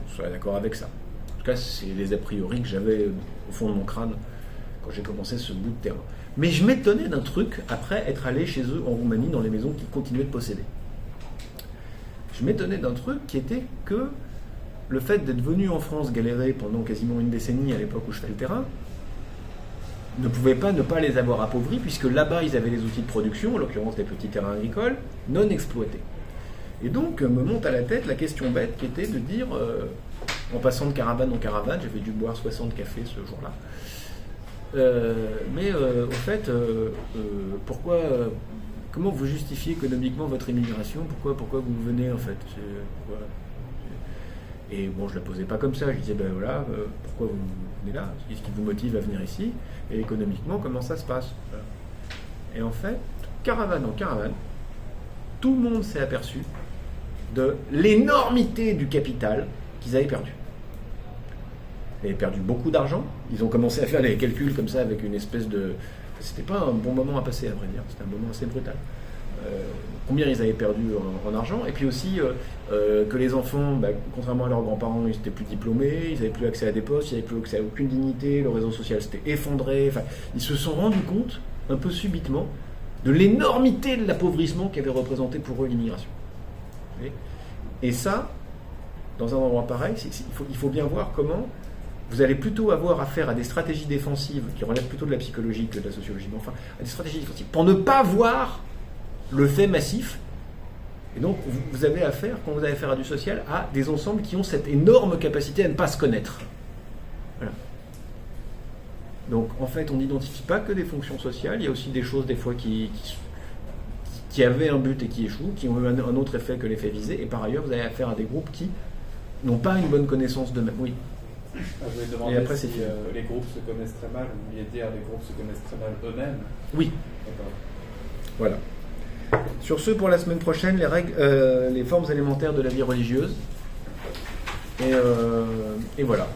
Vous serez d'accord avec ça. En tout cas, c'est les a priori que j'avais au fond de mon crâne quand j'ai commencé ce bout de terrain. Mais je m'étonnais d'un truc après être allé chez eux en Roumanie dans les maisons qu'ils continuaient de posséder. Je m'étonnais d'un truc qui était que le fait d'être venu en France galérer pendant quasiment une décennie à l'époque où je fais le terrain ne pouvait pas ne pas les avoir appauvris, puisque là-bas ils avaient les outils de production, en l'occurrence des petits terrains agricoles, non exploités. Et donc me monte à la tête la question bête qui était de dire, en passant de caravane en caravane, j'avais dû boire 60 cafés ce jour-là, au fait, comment vous justifiez économiquement votre immigration? Pourquoi vous venez en fait? Et bon, je la posais pas comme ça, je disais, pourquoi vous venez là? Qu'est-ce qui vous motive à venir ici? Et économiquement, comment ça se passe? Voilà. Et en fait, caravane en caravane, tout le monde s'est aperçu de l'énormité du capital qu'ils avaient perdu. Ils avaient perdu beaucoup d'argent, ils ont commencé à faire des calculs comme ça avec une espèce de... C'était pas un bon moment à passer, à vrai dire, c'était un moment assez brutal. Combien ils avaient perdu en argent, et puis aussi que les enfants, contrairement à leurs grands-parents, ils étaient plus diplômés, ils n'avaient plus accès à des postes, ils n'avaient plus accès à aucune dignité, le réseau social s'était effondré, enfin, ils se sont rendus compte, un peu subitement, de l'énormité de l'appauvrissement qu'avait représenté pour eux l'immigration. Et ça, dans un endroit pareil, il faut bien voir comment vous allez plutôt avoir affaire à des stratégies défensives qui relèvent plutôt de la psychologie que de la sociologie, mais enfin, à des stratégies défensives pour ne pas voir le fait massif. Et donc, vous avez affaire, quand vous avez affaire à du social, à des ensembles qui ont cette énorme capacité à ne pas se connaître. Voilà. Donc, en fait, on n'identifie pas que des fonctions sociales, il y a aussi des choses, des fois, qui avaient un but et qui échouent, qui ont eu un autre effet que l'effet visé, et par ailleurs, vous avez affaire à des groupes qui n'ont pas une bonne connaissance d'eux-mêmes. Oui. Je voulais demander après, si les groupes se connaissent très mal, ou vouliez dire les groupes se connaissent très mal eux-mêmes. Oui. D'accord. Voilà. Sur ce, pour la semaine prochaine, les formes élémentaires de la vie religieuse. Et voilà.